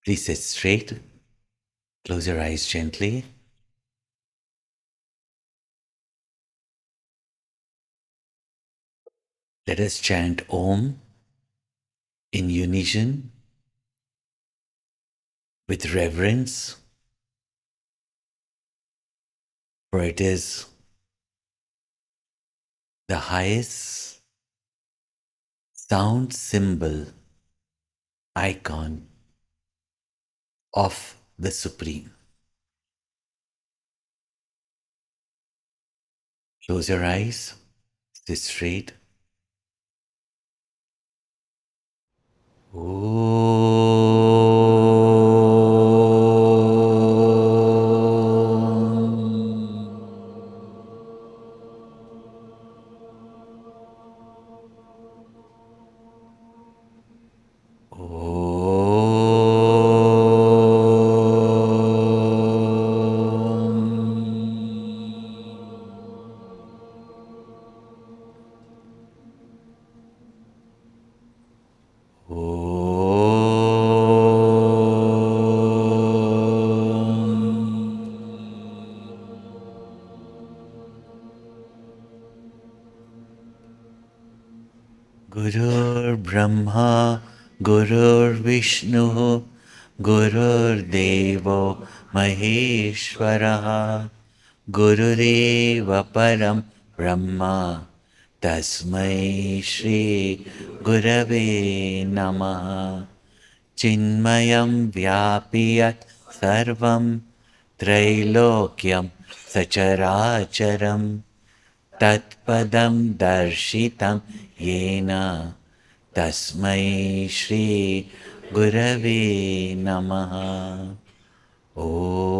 Please sit straight. Close your eyes gently. Let us chant Om in unison with reverence, for it is the highest sound symbol, icon of the Supreme. Close your eyes, sit straight. Gurur Brahma, Gurur Vishnu, Gurur Devo Maheshwara, Gurureva Param Brahma, Tasmai Shri Gurave Namaha. Chinmayam Vyapiyat Sarvam Trailokyam Sacharacharam Tatpadam Darshitam Yena Tasmai Shri Gurave Namaha. Om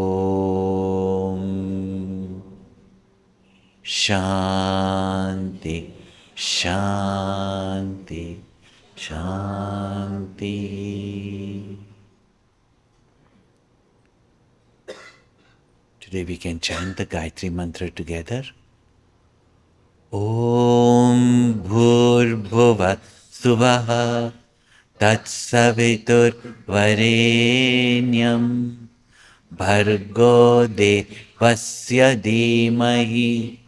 Shanti Shanti Shanti. Today we can chant the Gayatri Mantra together. Om Bhur Suvaha Tatsavitur Varenyam Bhargo Devasya Dhimahi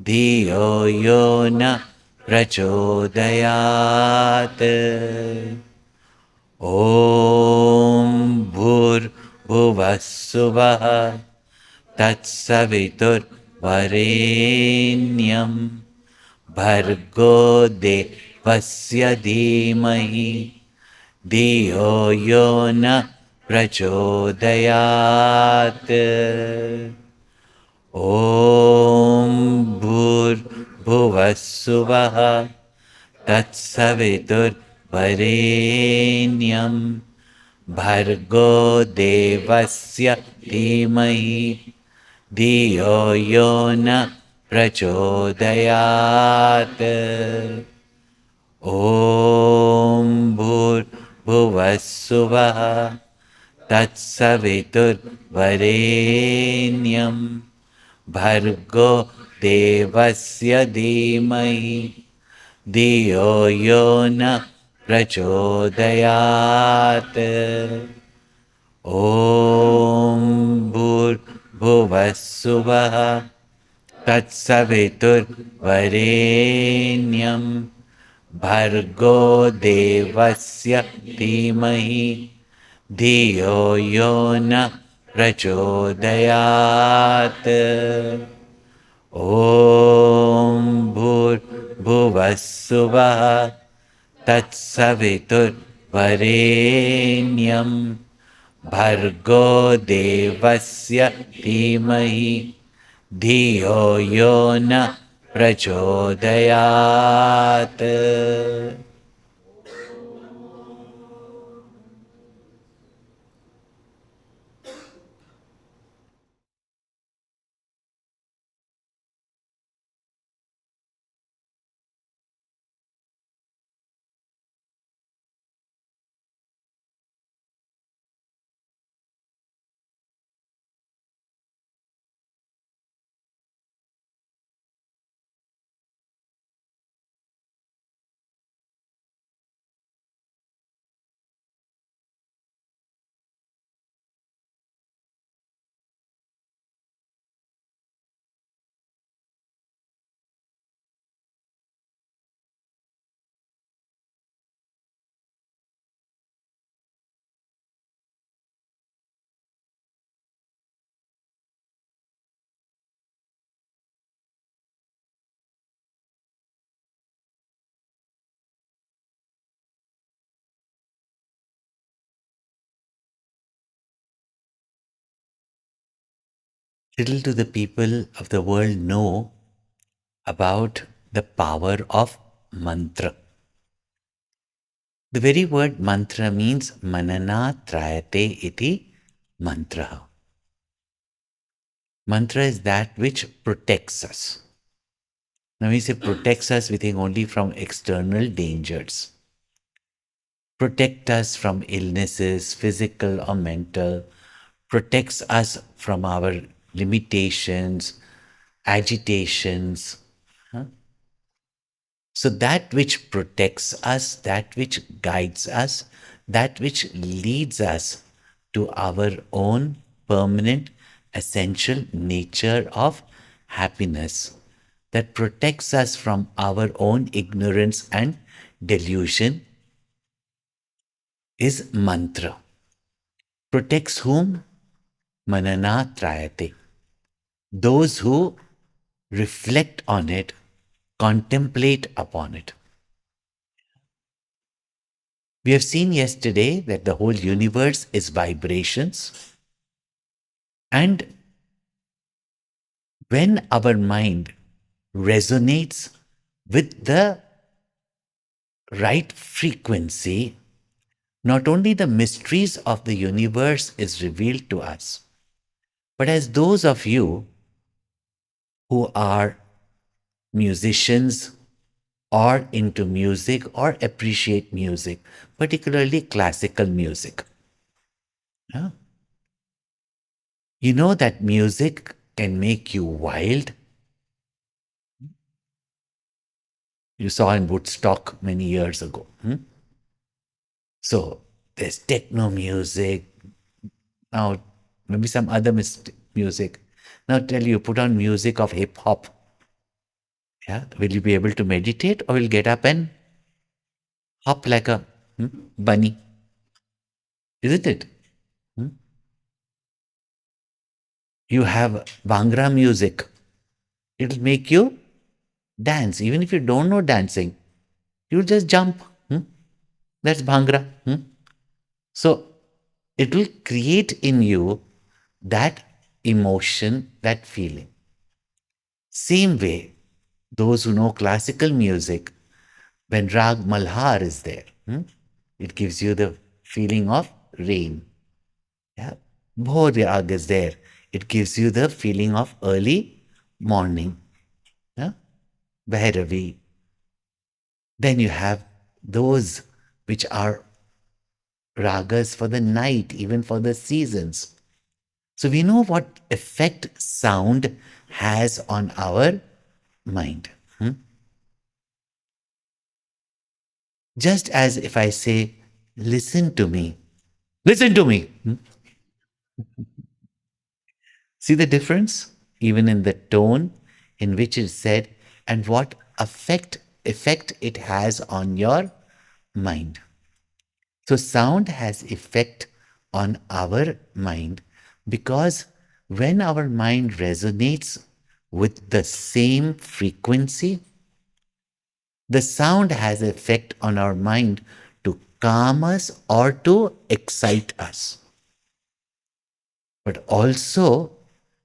Dhiyo Yo Na Prachodayat. Om Bhur Tatsavitur Varenyam Bhargo Devasya Dhimahi Dhiyo Yo Na Prachodayat. Om Bhur Tatsavitur Varenyam Bhargo Devasya Dhimahi Dhiyo Yo Na Prachodayat. Om Bhuvassuvaha Tatsavitur Varenyam Bhargo Devasya Dhimahi Dhiyo Yo Na Prachodayat. Om Bhuvassuvaha Tatsavitur Varenyam Bhargo Devasya Dhimahi Dhiyo Yo Na Prachodayat. Om Bhuvassuvaha Tatsavitur Varenyam Bhargo Devasya Dhimahi Dhiyo Yo Na Prachodayat. Little do the people of the world know about the power of mantra. The very word mantra means manana trayate iti mantra. Mantra is that which protects us. Now, when we say protects us, we think only from external dangers. Protect us from illnesses, physical or mental, protects us from our limitations, agitations. So, that which protects us, that which guides us, that which leads us to our own permanent, essential nature of happiness, that protects us from our own ignorance and delusion, is mantra. Protects whom? Manana trayate. Those who reflect on it, contemplate upon it. We have seen yesterday that the whole universe is vibrations, and when our mind resonates with the right frequency, not only the mysteries of the universe is revealed to us, but as those of you who are musicians or into music or appreciate music, particularly classical music. Yeah. You know that music can make you wild. You saw in Woodstock many years ago. So there's techno music. Now, maybe some other music. Now tell you, put on music of hip hop. Yeah. Will you be able to meditate or will get up and hop like a bunny? Isn't it? You have Bhangra music. It'll make you dance. Even if you don't know dancing, you'll just jump. That's Bhangra. So it will create in you that emotion, that feeling. Same way, those who know classical music, when Rag Malhar is there, it gives you the feeling of rain. Yeah. Bhor Rag is there. It gives you the feeling of early morning. Yeah. Bhairavi. Then you have those which are ragas for the night, even for the seasons. So we know what effect sound has on our mind. Just as if I say, listen to me. See the difference? Even in the tone in which it's said and what effect it has on your mind. So sound has effect on our mind because when our mind resonates with the same frequency, the sound has effect on our mind to calm us or to excite us. But also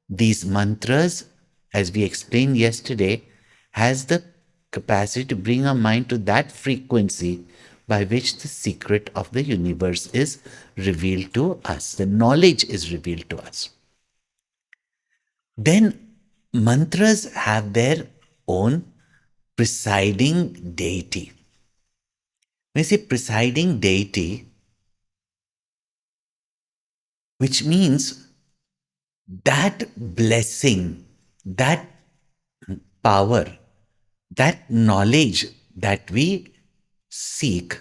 these mantras, as we explained yesterday, has the capacity to bring our mind to that frequency by which the secret of the universe is revealed to us. The knowledge is revealed to us. Then mantras have their own presiding deity. When I say presiding deity, which means that blessing, that power, that knowledge that we seek,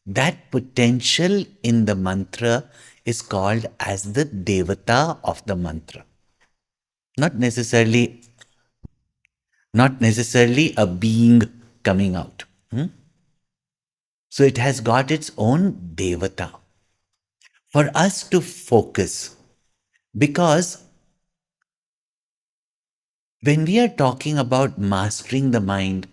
that potential in the mantra is called as the devata of the mantra. Not necessarily, not necessarily a being coming out. So it has got its own devata for us to focus, because when we are talking about mastering the mind,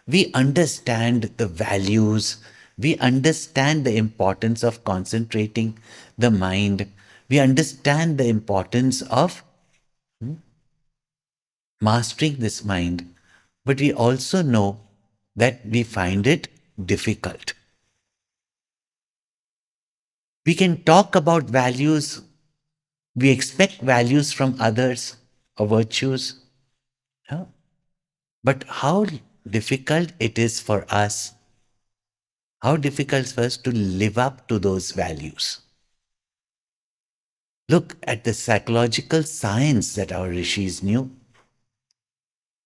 we understand the values, we understand the importance of concentrating the mind, we understand the importance of mastering this mind, but we also know that we find it difficult. We can talk about values, we expect values from others or virtues, yeah? But how difficult it is for us, how difficult for us to live up to those values. Look at the psychological science that our rishis knew,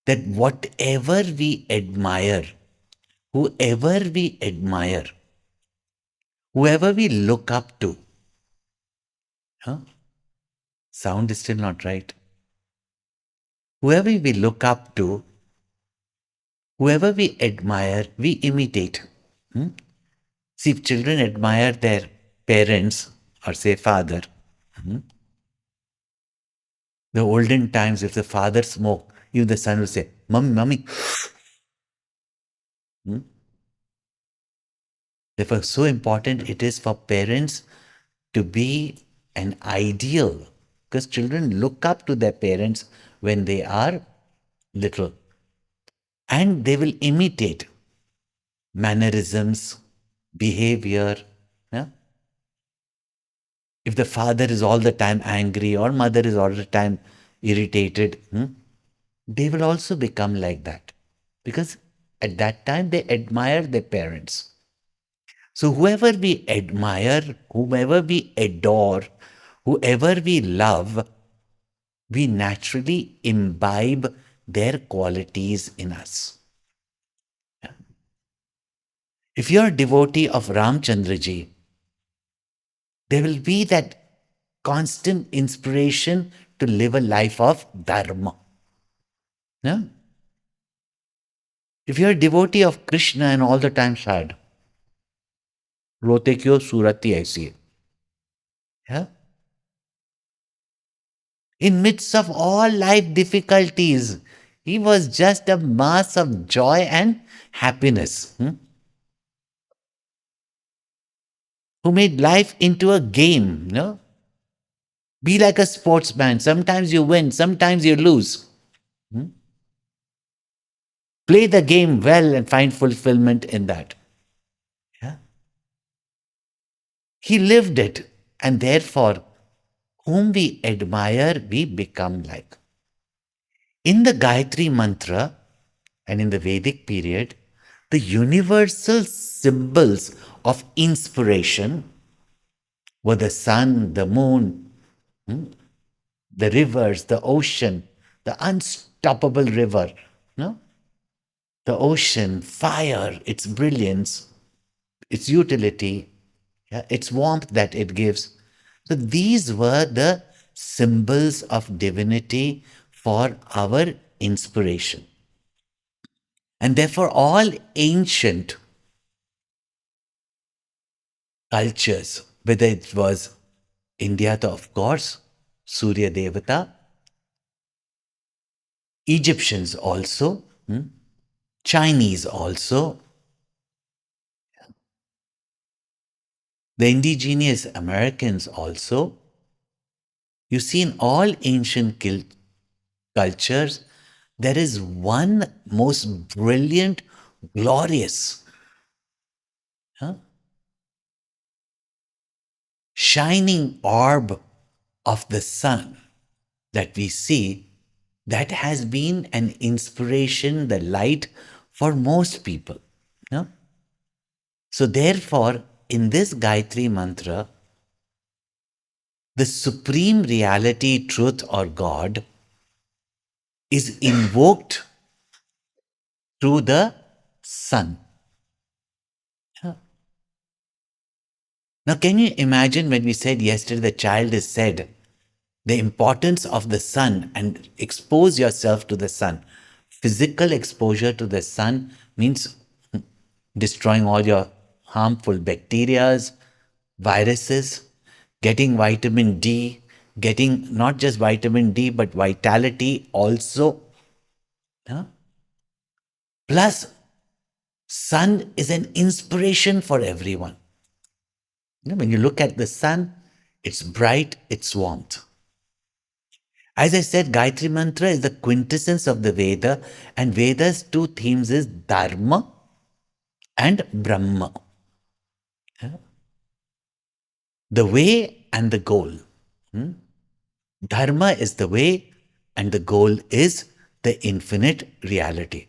that whatever we admire, whoever we admire, whoever we look up to, huh? Sound is still not right. Whoever we look up to, whoever we admire, we imitate. Hmm? See, if children admire their parents or say father, hmm, the olden times, if the father smoked, even the son will say, Mummy, Mummy. Hmm? Therefore, so important it is for parents to be an ideal, because children look up to their parents when they are little and they will imitate mannerisms, behavior. Yeah? If the father is all the time angry or mother is all the time irritated, they will also become like that, because at that time they admire their parents. So, whoever we admire, whomever we adore, whoever we love, we naturally imbibe their qualities in us. If you're a devotee of Ramchandraji, there will be that constant inspiration to live a life of dharma. Yeah? If you're a devotee of Krishna and all the time sad, rote kyo surati aisi hai. Yeah? In midst of all life difficulties, he was just a mass of joy and happiness, who made life into a game. No? Be like a sportsman. Sometimes you win, sometimes you lose. Play the game well and find fulfillment in that. Yeah? He lived it, and therefore, whom we admire, we become like. In the Gayatri Mantra and in the Vedic period, the universal symbols of inspiration were the sun, the moon, the rivers, the ocean, the unstoppable river, no? The ocean, fire, its brilliance, its utility, yeah, its warmth that it gives. So these were the symbols of divinity for our inspiration. And therefore, all ancient cultures, whether it was India, of course, Surya Devata, Egyptians also, Chinese also, the indigenous Americans also, you see in all ancient cultures, there is one most brilliant, glorious, huh, shining orb of the sun that we see, that has been an inspiration, the light for most people. No? So, therefore, in this Gayatri Mantra, the supreme reality, truth, or God is invoked through the sun. Now, can you imagine when we said yesterday, the child is said, the importance of the sun and expose yourself to the sun? Physical exposure to the sun means destroying all your harmful bacterias, viruses, getting vitamin D, getting not just vitamin D, but vitality also. Huh? Plus, sun is an inspiration for everyone. When you look at the sun, it's bright, it's warmth. As I said, Gayatri Mantra is the quintessence of the Veda, and Veda's two themes is Dharma and Brahma, the way and the goal. Dharma is the way, and the goal is the infinite reality.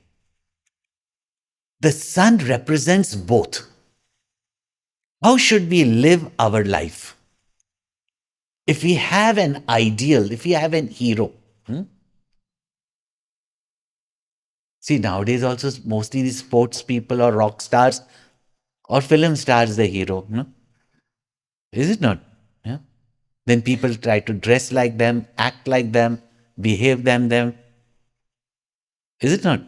The sun represents both. How should we live our life? If we have an ideal, if we have an hero, see, nowadays also mostly the sports people or rock stars or film stars the hero, no? Is it not? Yeah. Then people try to dress like them, act like them, behave them. Is it not?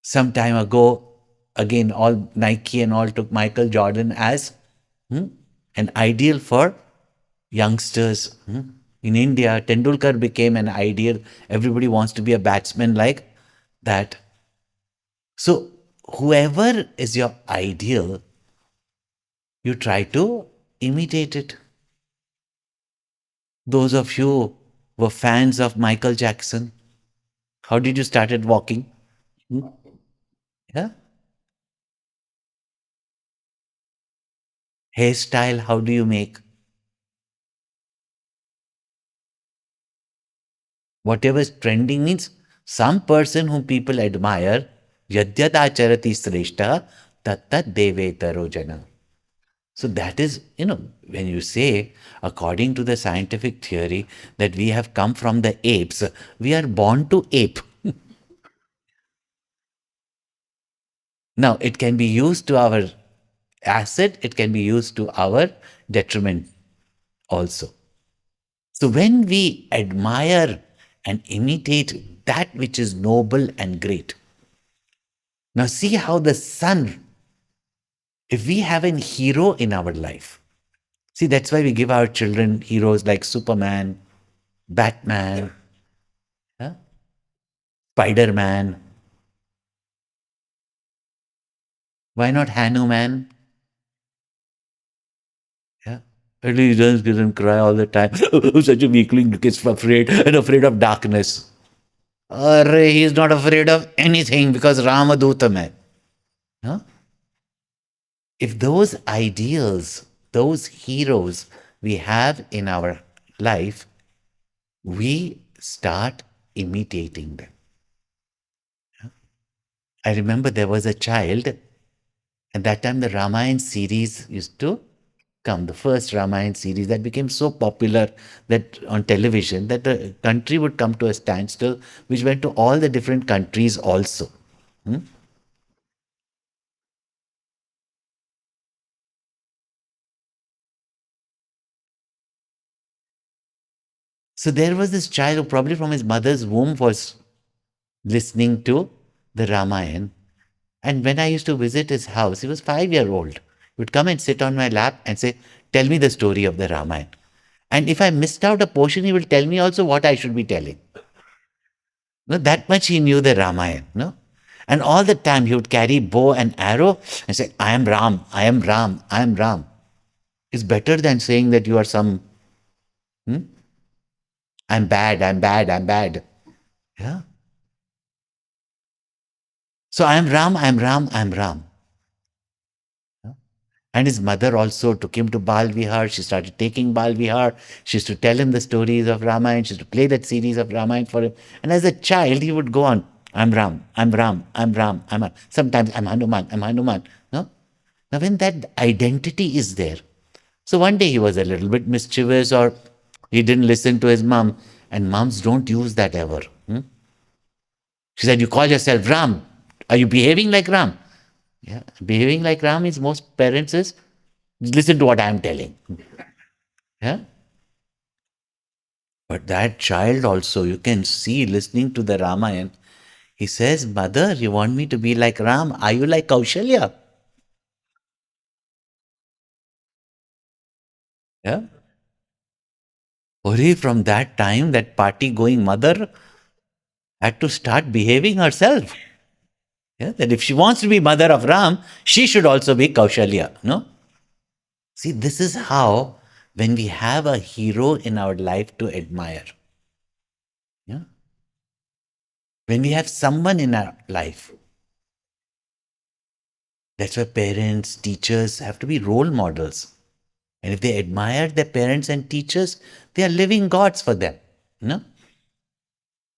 Some time ago, again, all Nike and all took Michael Jordan as an ideal for youngsters. In India, Tendulkar became an ideal. Everybody wants to be a batsman like that. So, whoever is your ideal, you try to imitate it. Those of you who were fans of Michael Jackson, how did you started walking? Hmm? Yeah. Hairstyle, how do you make? Whatever is trending means some person whom people admire, yadyat acharati sreshta, tattat devetaro jana. So that is, when you say, according to the scientific theory, that we have come from the apes, we are born to ape. Now, it can be used to our asset, it can be used to our detriment also. So when we admire and imitate that which is noble and great, now see how the sun, if we have a hero in our life, see, that's why we give our children heroes like Superman, Batman, huh? Spider-Man. Why not Hanuman? Yeah. At least he doesn't cry all the time. Such a weakling, gets afraid and afraid of darkness. He's not afraid of anything because Ramadutam hai. Huh? If those ideals, those heroes we have in our life, we start imitating them. I remember there was a child, and that time the Ramayana series used to come, the first Ramayana series that became so popular that on television that the country would come to a standstill, which went to all the different countries also. So there was this child who probably from his mother's womb was listening to the Ramayana. And when I used to visit his house, he was 5 year old. He would come and sit on my lap and say, "Tell me the story of the Ramayana." And if I missed out a portion, he will tell me also what I should be telling. No, that much he knew the Ramayana. No? And all the time he would carry bow and arrow and say, "I am Ram, I am Ram, I am Ram." It's better than saying that you are some, "I'm bad, I'm bad, I'm bad." Yeah. So I am Ram, I am Ram, I am Ram. And his mother also took him to Bal Vihar. She started taking Bal Vihar. She used to tell him the stories of Ramayana. She used to play that series of Ramayana for him. And as a child, he would go on, "I'm Ram, I'm Ram, I'm Ram, I'm Ram." Sometimes I'm Hanuman, I'm Hanuman. No? Now, when that identity is there, so one day he was a little bit mischievous or he didn't listen to his mom. And moms don't use that ever. She said, "You call yourself Ram. Are you behaving like Ram?" Yeah. Behaving like Ram is most parents is listen to what I am telling. Yeah. But that child also, you can see listening to the Ramayana, he says, "Mother, you want me to be like Ram? Are you like Kaushalya?" Yeah. Ori, from that time, that party going mother had to start behaving herself. Yeah. That if she wants to be mother of Ram, she should also be Kaushalya. No? See, this is how when we have a hero in our life to admire. Yeah? When we have someone in our life. That's why parents, teachers have to be role models. And if they admire their parents and teachers, they are living gods for them. No?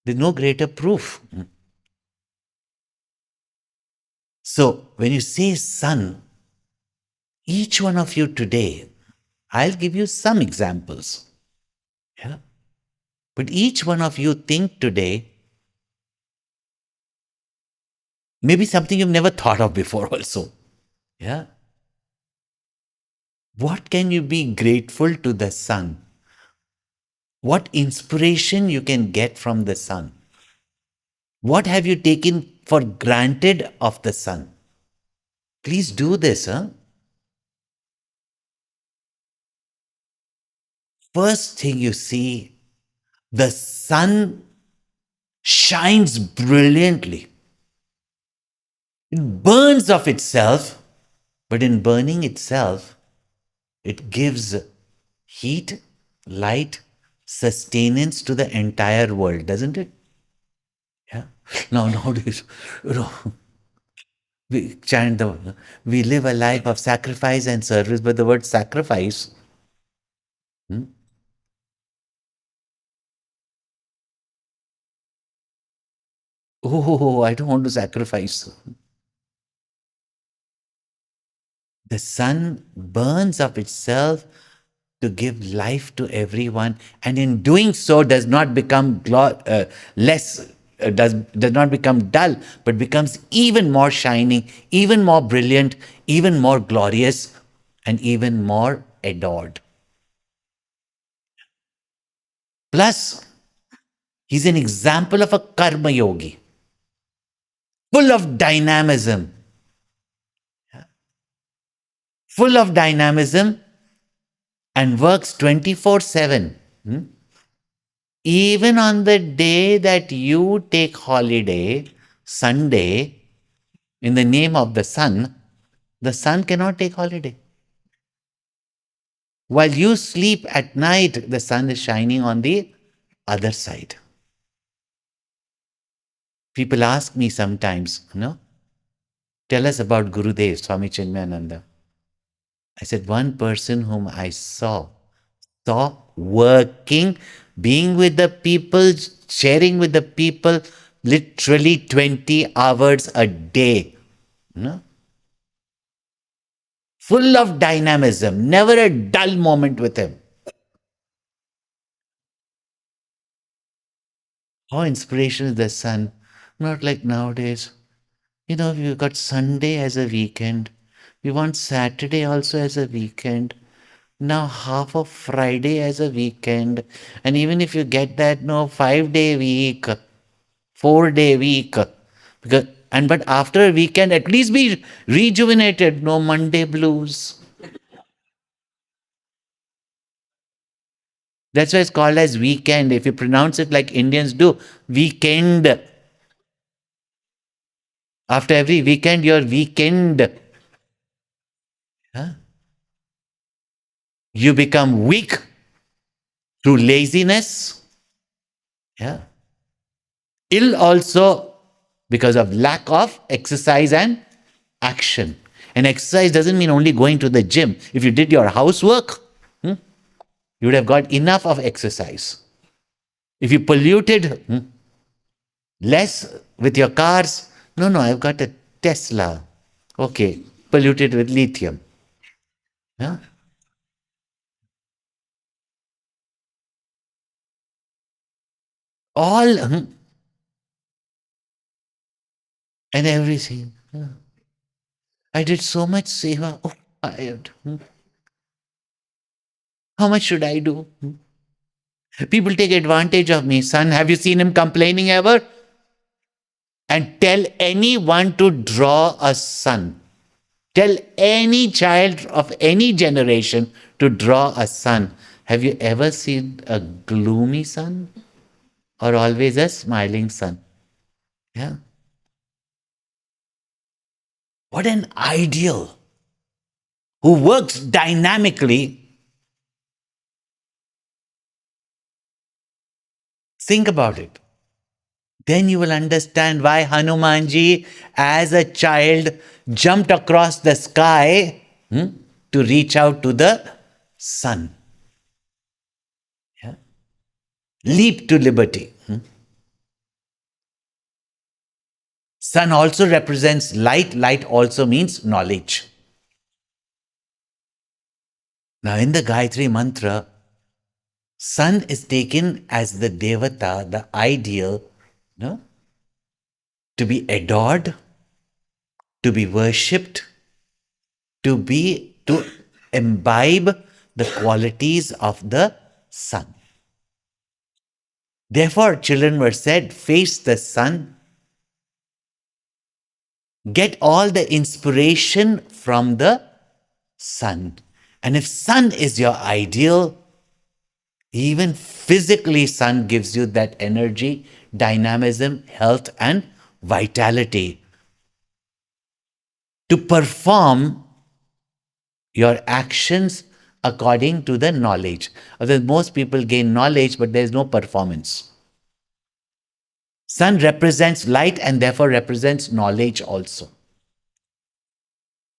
There's no greater proof. So when you say sun, each one of you today, I'll give you some examples. Yeah. But each one of you think today, maybe something you've never thought of before also. Yeah. What can you be grateful to the sun? What inspiration you can get from the sun? What have you taken for granted of the sun? Please do this, huh? First thing you see, the sun shines brilliantly. It burns of itself, but in burning itself, it gives heat, light, sustenance to the entire world, doesn't it? Yeah. Now nowadays, you know, we chant the we live a life of sacrifice and service, but the word sacrifice, hmm, oh, I don't want to sacrifice. The sun burns of itself to give life to everyone, and in doing so does not become less, does not become dull, but becomes even more shining, even more brilliant, even more glorious, and even more adored. Plus, he's an example of a karma yogi, full of dynamism, full of dynamism, and works 24/7. Even on the day that you take holiday, Sunday, in the name of the sun cannot take holiday. While you sleep at night, the sun is shining on the other side. People ask me sometimes, tell us about Gurudev, Swami Chinmayananda. I said, one person whom I saw working, being with the people, sharing with the people, literally 20 hours a day. No? Full of dynamism, never a dull moment with him. How inspirational is the sun. Not like nowadays. We've got Sunday as a weekend. We want Saturday also as a weekend. Now half of Friday as a weekend. And even if you get that, no, 5-day week, 4-day week. But after a weekend, at least be rejuvenated. No Monday blues. That's why it's called as weekend. If you pronounce it like Indians do, weekend. After every weekend, you're weekend. Huh? You become weak through laziness. Yeah. Ill also because of lack of exercise and action. And exercise doesn't mean only going to the gym. If you did your housework, you would have got enough of exercise. If you polluted less with your cars, no, I've got a Tesla. Okay, polluted with lithium. Yeah? All and everything. Yeah. I did so much seva. Oh, tired. How much should I do? People take advantage of me. Son, have you seen him complaining ever? And tell anyone to draw a sun. Tell any child of any generation to draw a sun. Have you ever seen a gloomy sun or always a smiling sun? Yeah. What an ideal who works dynamically Think about it. Then you will understand why Hanumanji, as a child, jumped across the sky to reach out to the sun. Yeah? Leap to liberty. Sun also represents light. Light also means knowledge. Now, in the Gayatri Mantra, sun is taken as the devata, the ideal, no? To be adored, to be worshipped, to imbibe the qualities of the sun. Therefore, children were said, face the sun, get all the inspiration from the sun. And if sun is your ideal, even physically, sun gives you that energy, dynamism, health, and vitality to perform your actions according to the knowledge. Otherwise, most people gain knowledge, but there is no performance. Sun represents light and therefore represents knowledge also.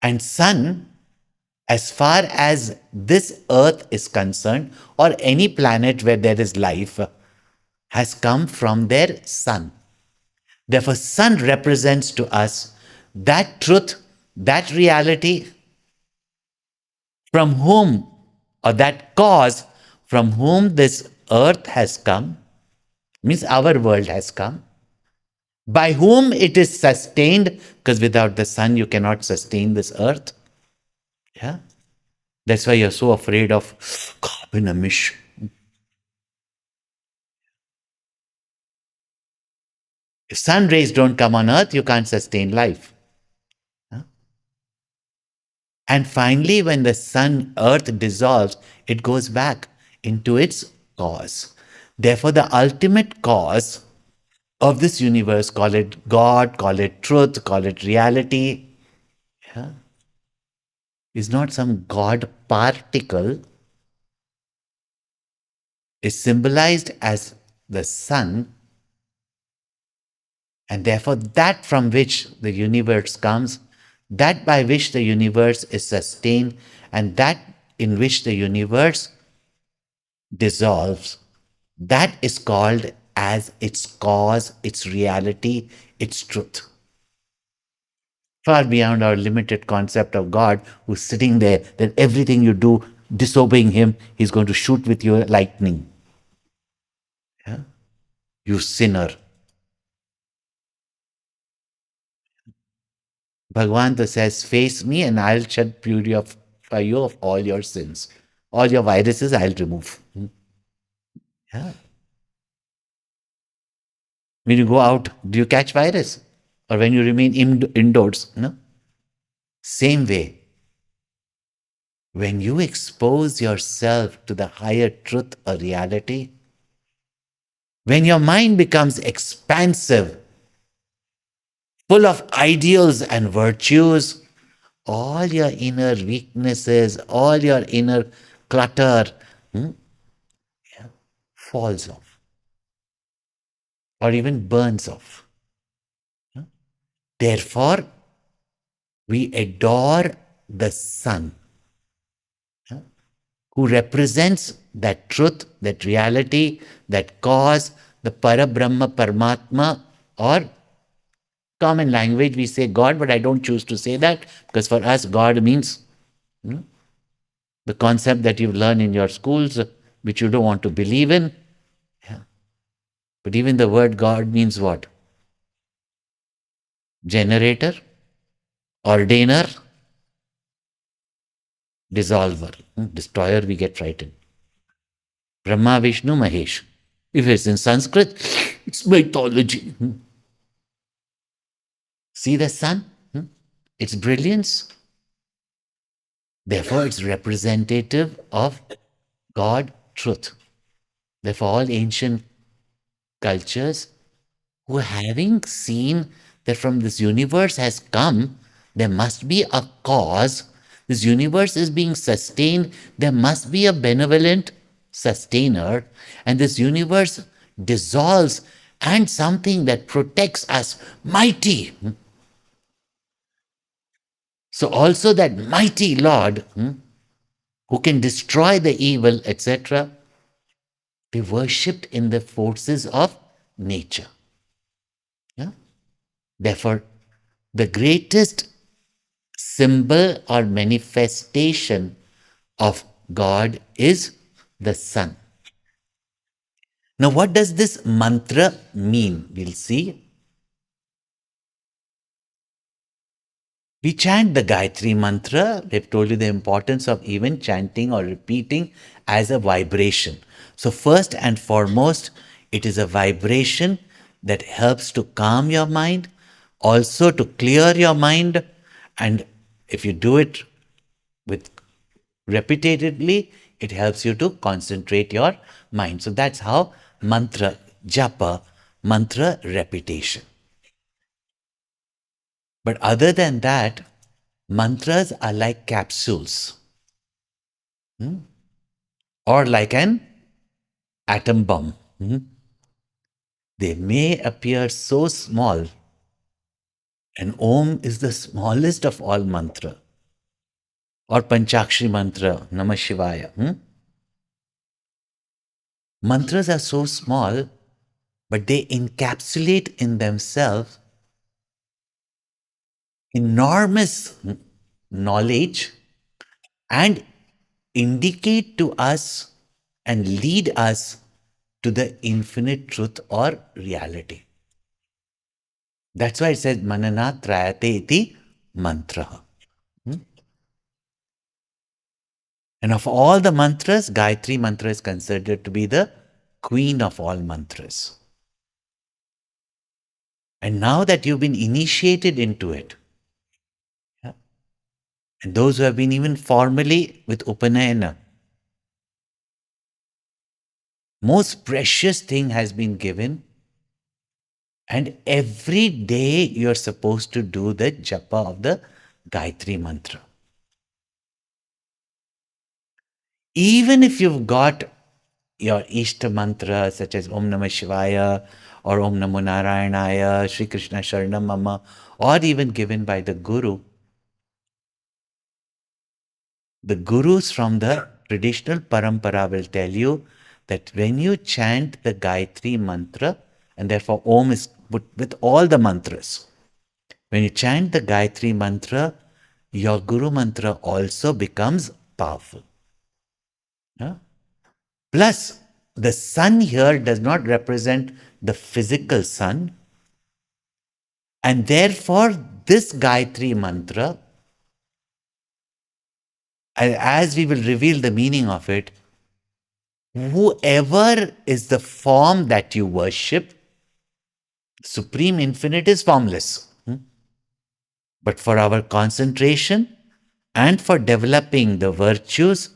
And sun, as far as this earth is concerned, or any planet where there is life, has come from their sun. Therefore, sun represents to us that truth, that reality, from whom, or that cause from whom this earth has come, means our world has come, by whom it is sustained, because without the sun you cannot sustain this earth. Yeah. That's why you're so afraid of carbon emission. If sun rays don't come on earth, you can't sustain life. And finally, when the sun, earth dissolves, it goes back into its cause. Therefore, the ultimate cause of this universe, call it God, call it truth, call it reality, yeah, is not some God particle, is symbolized as the sun, and therefore that from which the universe comes, that by which the universe is sustained, and that in which the universe dissolves, that is called as its cause, its reality, its truth. Far beyond our limited concept of God, who's sitting there, that everything you do disobeying Him, He's going to shoot with your lightning. Yeah? You sinner. Bhagwan says, face me and I'll shed purify you of all your sins. All your viruses I'll remove. Yeah. When you go out, do you catch virus? Or when you remain indoors? No. Same way. When you expose yourself to the higher truth or reality, when your mind becomes expansive, full of ideals and virtues, all your inner weaknesses, all your inner clutter falls off or even burns off. Therefore, we adore the sun, who represents that truth, that reality, that cause, the Parabrahma Paramatma, or common language we say God, but I don't choose to say that because for us God means the concept that you've learned in your schools, which you don't want to believe in. Yeah. But even the word God means what? Generator, ordainer, dissolver, destroyer, we get frightened. Brahma, Vishnu, Mahesh. If it's in Sanskrit, it's mythology. See the sun? Its brilliance. Therefore, it's representative of God, truth. Therefore, all ancient cultures who, having seen that from this universe has come, there must be a cause. This universe is being sustained. There must be a benevolent sustainer. And this universe dissolves, and something that protects us, mighty. So also that mighty Lord, who can destroy the evil, etc., be worshipped in the forces of nature. Yeah? Therefore, the greatest symbol or manifestation of God is the sun. Now, what does this mantra mean? We'll see. We chant the Gayatri Mantra. We've told you the importance of even chanting or repeating as a vibration. So, first and foremost, it is a vibration that helps to calm your mind, also to clear your mind. And if you do it with repetitively, it helps you to concentrate your mind. So, that's how mantra, japa, mantra repetition. But other than that, mantras are like capsules or like an atom bomb. They may appear so small, and Om is the smallest of all mantra, or Panchakshri mantra, Namah Shivaya. Mantras are so small, but they encapsulate in themselves enormous knowledge and indicate to us and lead us to the infinite truth or reality. That's why it says Manana Trayate iti mantra. And of all the mantras, Gayatri Mantra is considered to be the queen of all mantras. And now that you've been initiated into it, yeah, and those who have been even formally with Upanayana, most precious thing has been given, and every day you're supposed to do the japa of the Gayatri Mantra. Even if you've got your Ishta mantra such as Om Namah Shivaya or Om Namo Narayanaya, Sri Krishna Sharanam Mama, or even given by the Gurus from the traditional parampara will tell you that when you chant the Gayatri Mantra, and therefore Om is put with all the mantras, when you chant the Gayatri Mantra, your Guru Mantra also becomes powerful. Yeah? Plus, the sun here does not represent the physical sun, and therefore, this Gayatri Mantra, as we will reveal the meaning of it, whoever is the form that you worship, Supreme Infinite is formless. But for our concentration and for developing the virtues,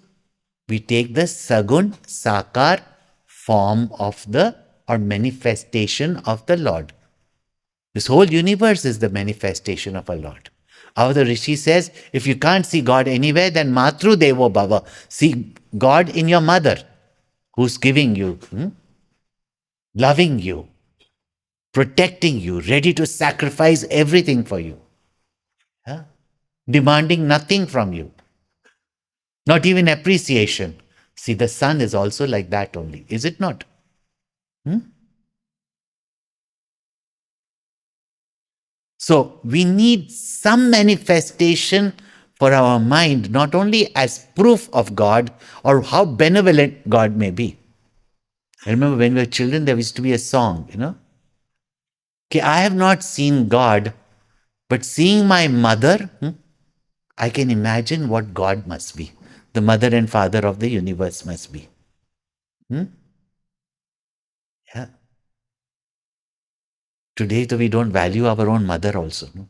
we take the Sagun Sakar form of the or manifestation of the Lord. This whole universe is the manifestation of a Lord. Our the Rishi says, if you can't see God anywhere, then Matru Devo Bhava. See God in your mother, who's giving you, loving you, protecting you, ready to sacrifice everything for you, huh? Demanding nothing from you, not even appreciation. See, the sun is also like that only, is it not? So we need some manifestation for our mind, not only as proof of God or how benevolent God may be. I remember when we were children, there used to be a song, Okay, I have not seen God, but seeing my mother, I can imagine what God must be. The mother and father of the universe must be. Yeah. Today, though, we don't value our own mother also. No?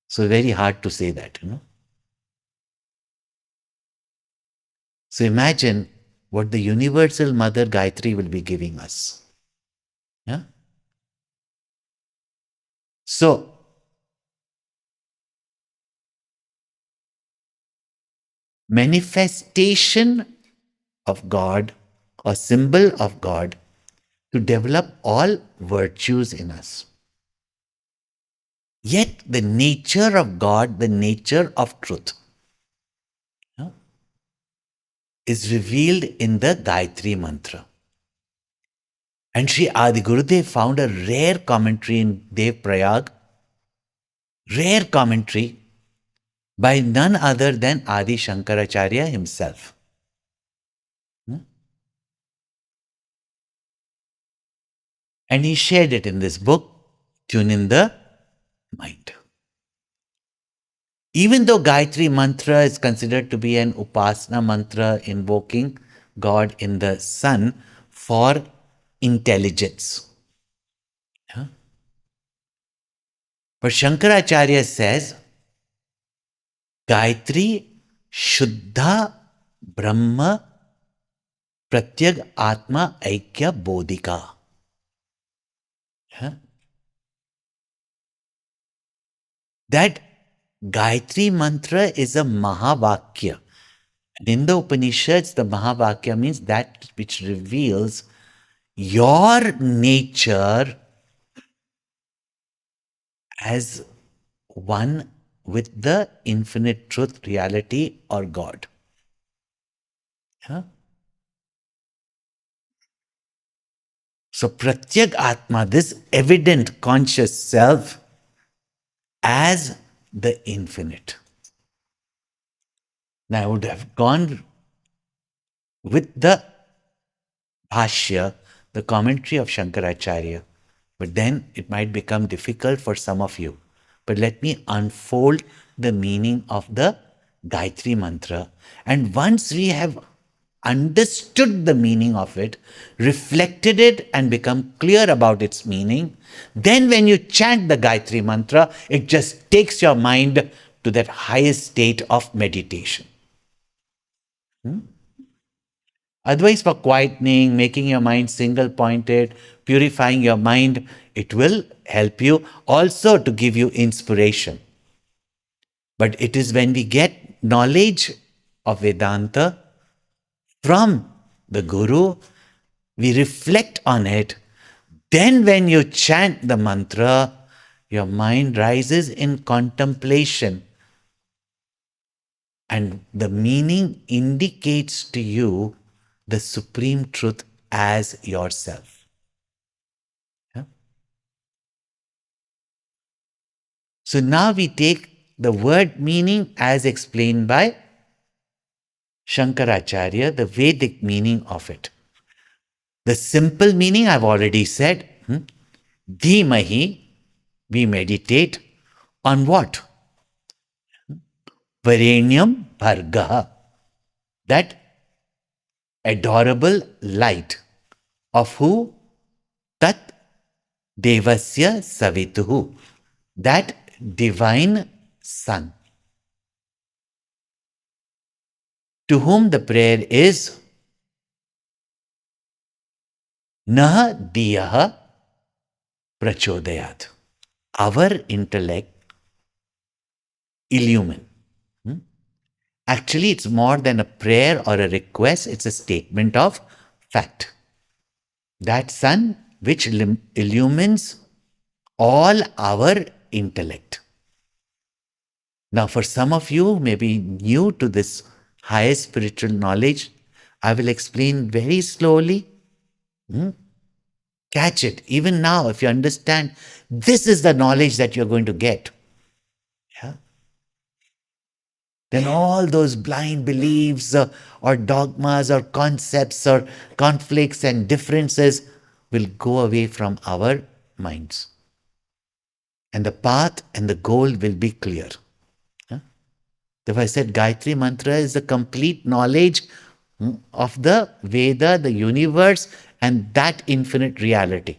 So very hard to say that. So imagine what the universal mother Gayatri will be giving us. Yeah. So manifestation of God or symbol of God to develop all virtues in us. Yet the nature of God, the nature of truth, is revealed in the Gayatri Mantra. And Sri Adi Gurudev found a rare commentary in Dev Prayag, rare commentary by none other than Adi Shankaracharya himself. And he shared it in this book, Tune in the Mind. Even though Gayatri Mantra is considered to be an Upasana mantra invoking God in the sun for intelligence. But Shankaracharya says, Gayatri Shuddha Brahma Pratyag Atma Aikya Bodhika. That Gayatri Mantra is a Mahavakya. And in the Upanishads, the Mahavakya means that which reveals your nature as one with the infinite truth, reality, or God. So, Pratyag Atma, this evident conscious self, as the infinite. Now, I would have gone with the Bhashya, the commentary of Shankaracharya, but then it might become difficult for some of you. But let me unfold the meaning of the Gayatri Mantra. And once we have understood the meaning of it, reflected it, and become clear about its meaning, then when you chant the Gayatri Mantra, it just takes your mind to that highest state of meditation. Otherwise, for quietening, making your mind single pointed, purifying your mind, it will help you also to give you inspiration. But it is when we get knowledge of Vedanta from the Guru, we reflect on it. Then, when you chant the mantra, your mind rises in contemplation. And the meaning indicates to you the supreme truth as yourself. Yeah? So now we take the word meaning as explained by Shankaracharya, the Vedic meaning of it. The simple meaning I've already said. Dhimahi, we meditate on what? Varenyam Bhargaha, that adorable light of who? Tat Devasya Savituhu, that divine sun, to whom the prayer is Nah Diyaha Prachodayat. Our intellect illumine. Actually, it's more than a prayer or a request, it's a statement of fact. That sun which illumines all our intellect. Now, for some of you may be new to this higher spiritual knowledge, I will explain very slowly. Catch it. Even now, if you understand, this is the knowledge that you're going to get. Yeah? Then all those blind beliefs or dogmas or concepts or conflicts and differences will go away from our minds. And the path and the goal will be clear. Therefore, I said Gayatri Mantra is the complete knowledge of the Veda, the universe, and that infinite reality.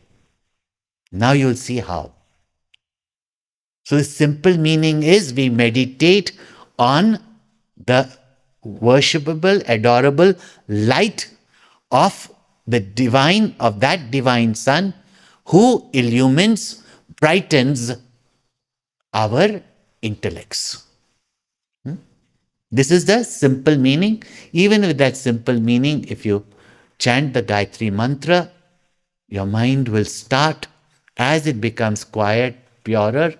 Now you'll see how. So the simple meaning is we meditate on the worshipable, adorable light of the divine, of that divine sun who illumines, brightens our intellects. This is the simple meaning. Even with that simple meaning, if you chant the Gayatri Mantra, Your mind will start, as it becomes quiet, purer,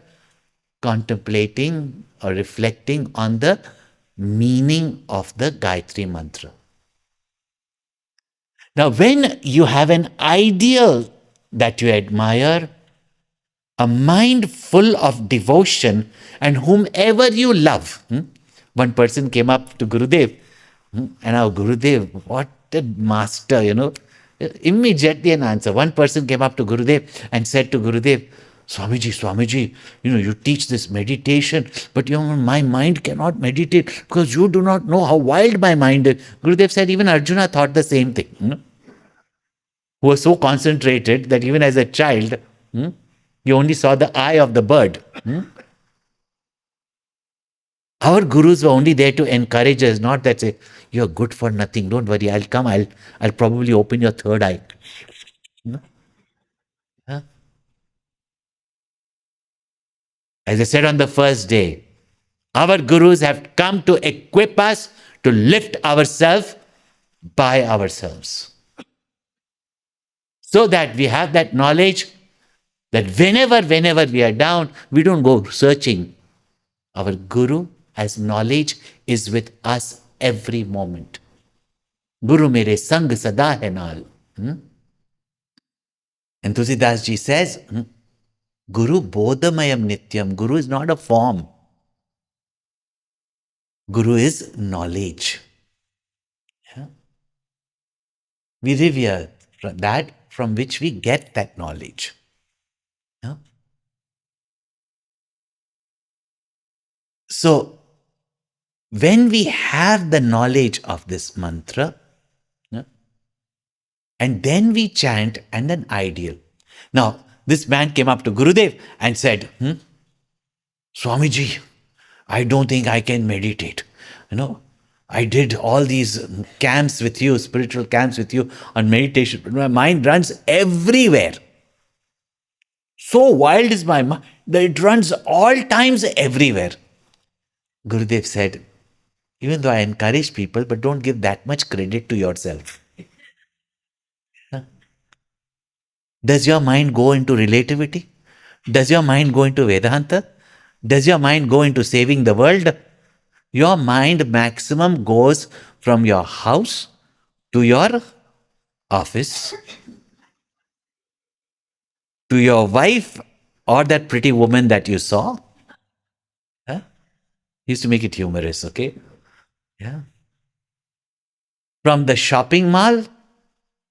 contemplating or reflecting on the meaning of the Gayatri Mantra. Now, when you have an ideal that you admire, a mind full of devotion, and whomever you love. One person came up to Gurudev, and our Gurudev, what a master, immediately an answer. One person came up to Gurudev and said to Gurudev, Swamiji, Swamiji, you teach this meditation, but my mind cannot meditate because you do not know how wild my mind is. Gurudev said, even Arjuna thought the same thing. Who was so concentrated that even as a child, you only saw the eye of the bird. Our gurus were only there to encourage us, not that say, you're good for nothing, don't worry, I'll come, I'll probably open your third eye. Huh? As I said on the first day, our gurus have come to equip us to lift ourselves by ourselves. So that we have that knowledge that whenever we are down, we don't go searching. Our guru has knowledge, is with us every moment. Guru mere sang sada hai naal. And Tulsidas ji says, Guru bodhamayam nityam. Guru is not a form. Guru is knowledge. Yeah? We revere that from which we get that knowledge. Yeah? So, when we have the knowledge of this mantra, yeah, and then we chant and an ideal. Now, this man came up to Gurudev and said, Swamiji, I don't think I can meditate. I did all these camps with you, spiritual camps with you on meditation, but my mind runs everywhere. So wild is my mind that it runs all times everywhere. Gurudev said, even though I encourage people, but don't give that much credit to yourself. Does your mind go into relativity? Does your mind go into Vedanta? Does your mind go into saving the world? Your mind maximum goes from your house to your office, to your wife or that pretty woman that you saw. Huh? Used to make it humorous, okay? Yeah. From the shopping mall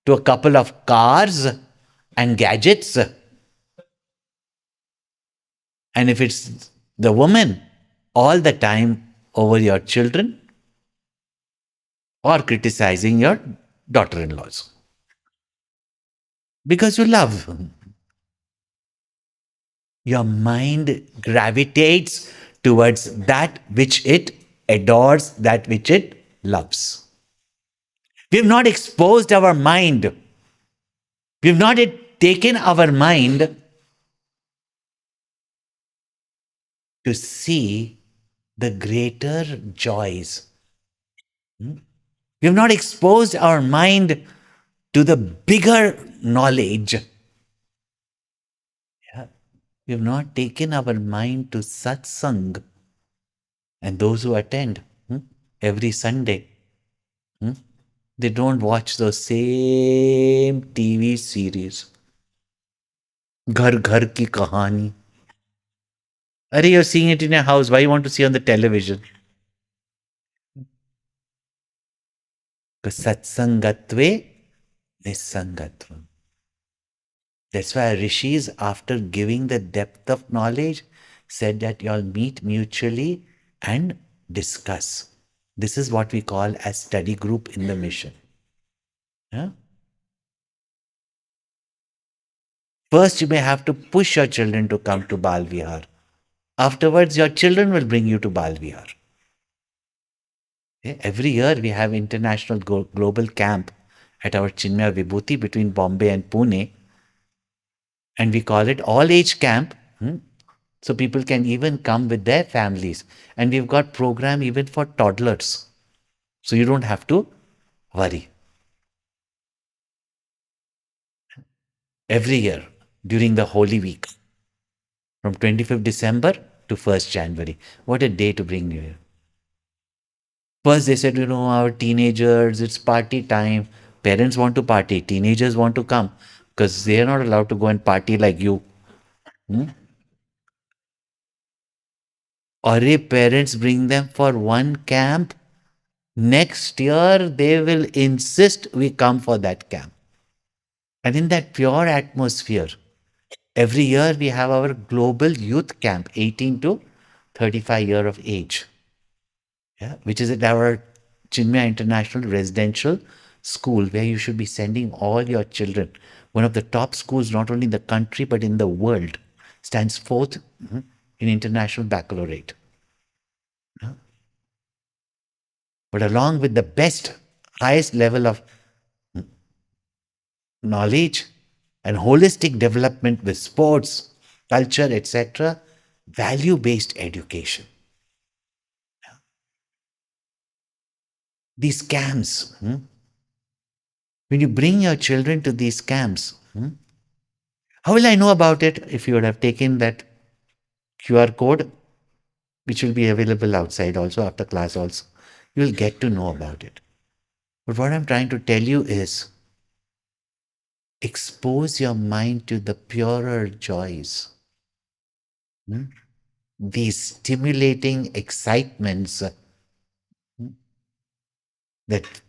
to a couple of cars and gadgets. And if it's the woman, all the time over your children or criticizing your daughter in laws. Because you love. Your mind gravitates towards that which it adores, that which it loves. We have not exposed our mind. We have not yet taken our mind to see the greater joys. We have not exposed our mind to the bigger knowledge. Yeah. We have not taken our mind to satsang. And those who attend every Sunday, they don't watch those same TV series. Ghar Ghar Ki Kahani. Are you're seeing it in your house. Why you want to see on the television? Because satsangatve nisangatvam. That's why rishis, after giving the depth of knowledge, said that you'll meet mutually and discuss. This is what we call as study group in the mission. Yeah? First, you may have to push your children to come to Bal Vihar. Afterwards, your children will bring you to Bal Vihar. Okay? Every year, we have international global camp at our Chinmaya Vibhuti between Bombay and Pune. And we call it all age camp. So people can even come with their families. And we've got program even for toddlers. So you don't have to worry. every year during the Holy Week from 25th December to 1st January. What a day to bring New Year. First, they said, our teenagers, it's party time. Parents want to party, teenagers want to come because they are not allowed to go and party like you. Hmm? Or if parents bring them for one camp, next year they will insist we come for that camp. And in that pure atmosphere, every year we have our global youth camp, 18 to 35 year of age, yeah, which is at our Chinmaya International Residential School, where you should be sending all your children. One of the top schools, not only in the country but in the world, stands fourth in international baccalaureate. But along with the best, highest level of knowledge and holistic development with sports, culture, etc., value based education. These camps, when you bring your children to these camps, how will I know about it if you would have taken that QR code, which will be available outside also after class also? You will get to know about it. But what I'm trying to tell you is expose your mind to the purer joys, these stimulating excitements that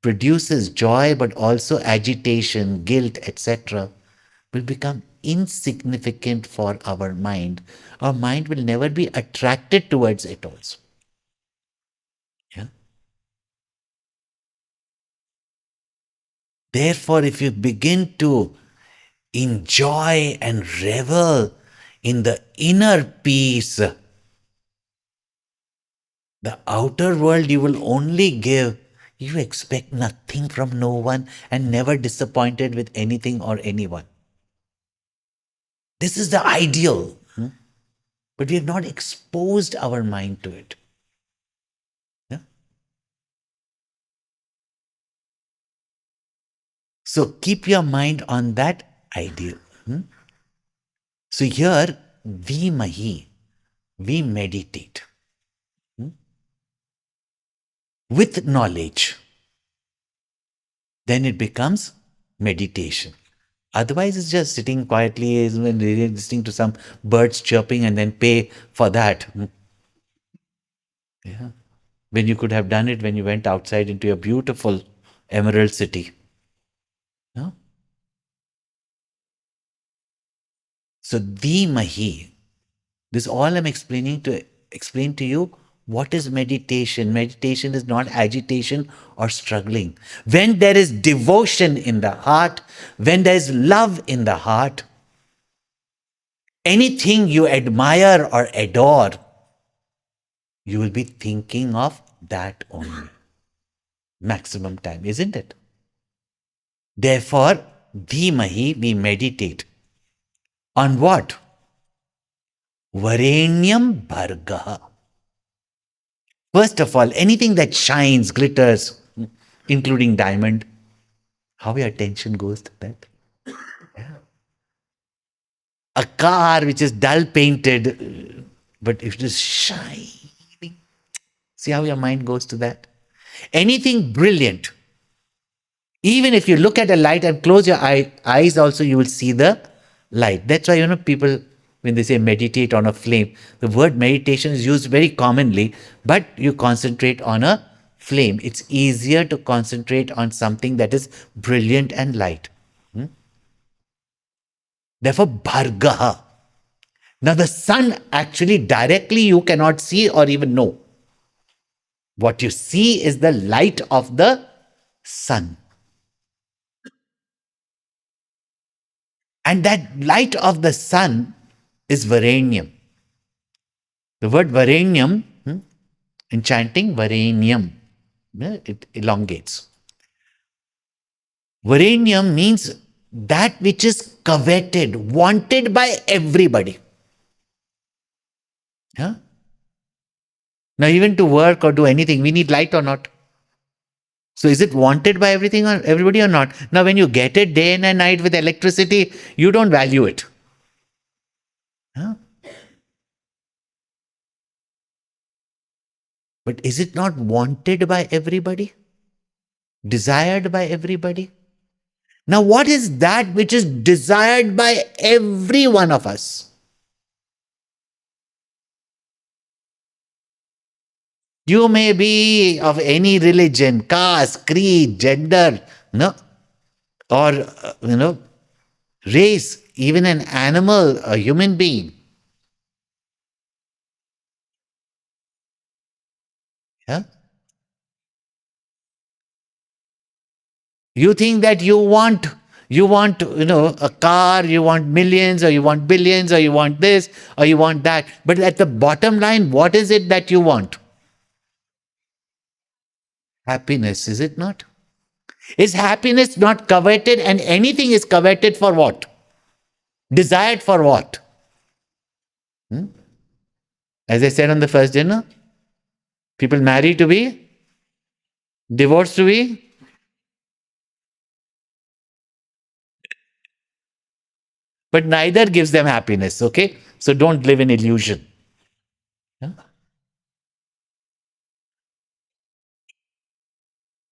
produces joy but also agitation, guilt, etc., will become insignificant for our mind. Our mind will never be attracted towards it also. Yeah. Therefore, if you begin to enjoy and revel in the inner peace, the outer world you will only give. You expect nothing from no one and never disappointed with anything or anyone. This is the ideal, but we have not exposed our mind to it. Yeah? So keep your mind on that ideal. So here, Vimahi, we meditate with knowledge. Then it becomes meditation. Otherwise, it's just sitting quietly and listening to some birds chirping and then pay for that. Yeah. When you could have done it when you went outside into your beautiful emerald city. No? So, Dhimahi, this all I'm explain to you what is meditation. Meditation is not agitation or struggling. When there is devotion in the heart, when there is love in the heart, anything you admire or adore, you will be thinking of that only. Maximum time, isn't it? Therefore, Dhimahi, we meditate. On what? Varenyam Bhargaha. First of all, anything that shines, glitters, including diamond, how your attention goes to that. A car which is dull painted, but if it is shining, see how your mind goes to that. Anything brilliant, even if you look at a light and close your eyes also, you will see the light. That's why, people, when they say meditate on a flame, the word meditation is used very commonly, but you concentrate on a flame. It's easier to concentrate on something that is brilliant and light. Therefore, bhargaha. Now, the sun actually directly you cannot see or even know. What you see is the light of the sun. And that light of the sun is Varanium. The word Varanium, in chanting, Varanium, it elongates. Varanium means that which is coveted, wanted by everybody. Yeah? Now, even to work or do anything, we need light or not? So is it wanted by everything or everybody or not? Now, when you get it day and night with electricity, you don't value it. Huh? But is it not wanted by everybody? Desired by everybody? Now, what is that which is desired by every one of us? You may be of any religion, caste, creed, gender, no, or race, even an animal, a human being. Yeah? You think that you want a car, you want millions, or you want billions, or you want this, or you want that. But at the bottom line, what is it that you want? Happiness, is it not? Is happiness not coveted? And anything is coveted for what? Desired for what? As I said on the first dinner, people marry to be, divorced to be, but neither gives them happiness. Okay? So don't live in illusion. Yeah?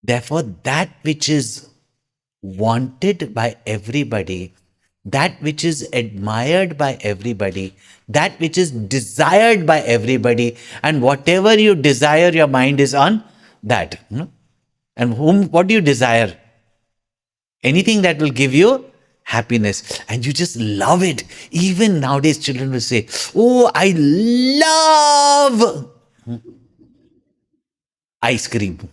Therefore, that which is wanted by everybody, that which is admired by everybody, that which is desired by everybody, and whatever you desire, your mind is on that. And what do you desire? Anything that will give you happiness, and you just love it. Even nowadays, children will say, "Oh, I love ice cream."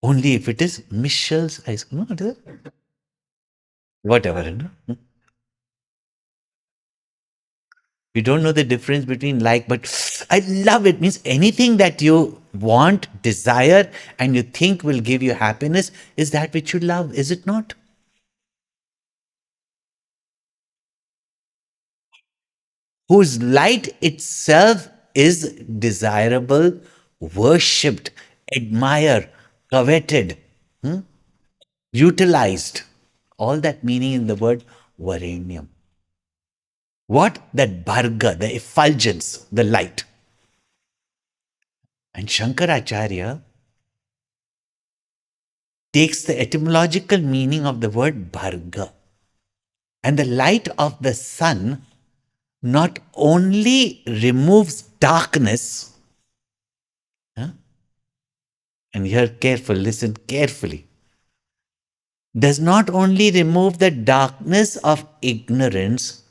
Only if it is Michelle's ice cream. No, what is it? Whatever. We don't know the difference between like, but I love it means anything that you want, desire, and you think will give you happiness is that which you love, is it not? Whose light itself is desirable, worshipped, admired, coveted, utilized. All that meaning in the word Varenium. What? That Bharga, the effulgence, the light. And Shankaracharya takes the etymological meaning of the word Bharga. And the light of the sun not only removes darkness, huh? And here careful, listen carefully, does not only remove the darkness of ignorance,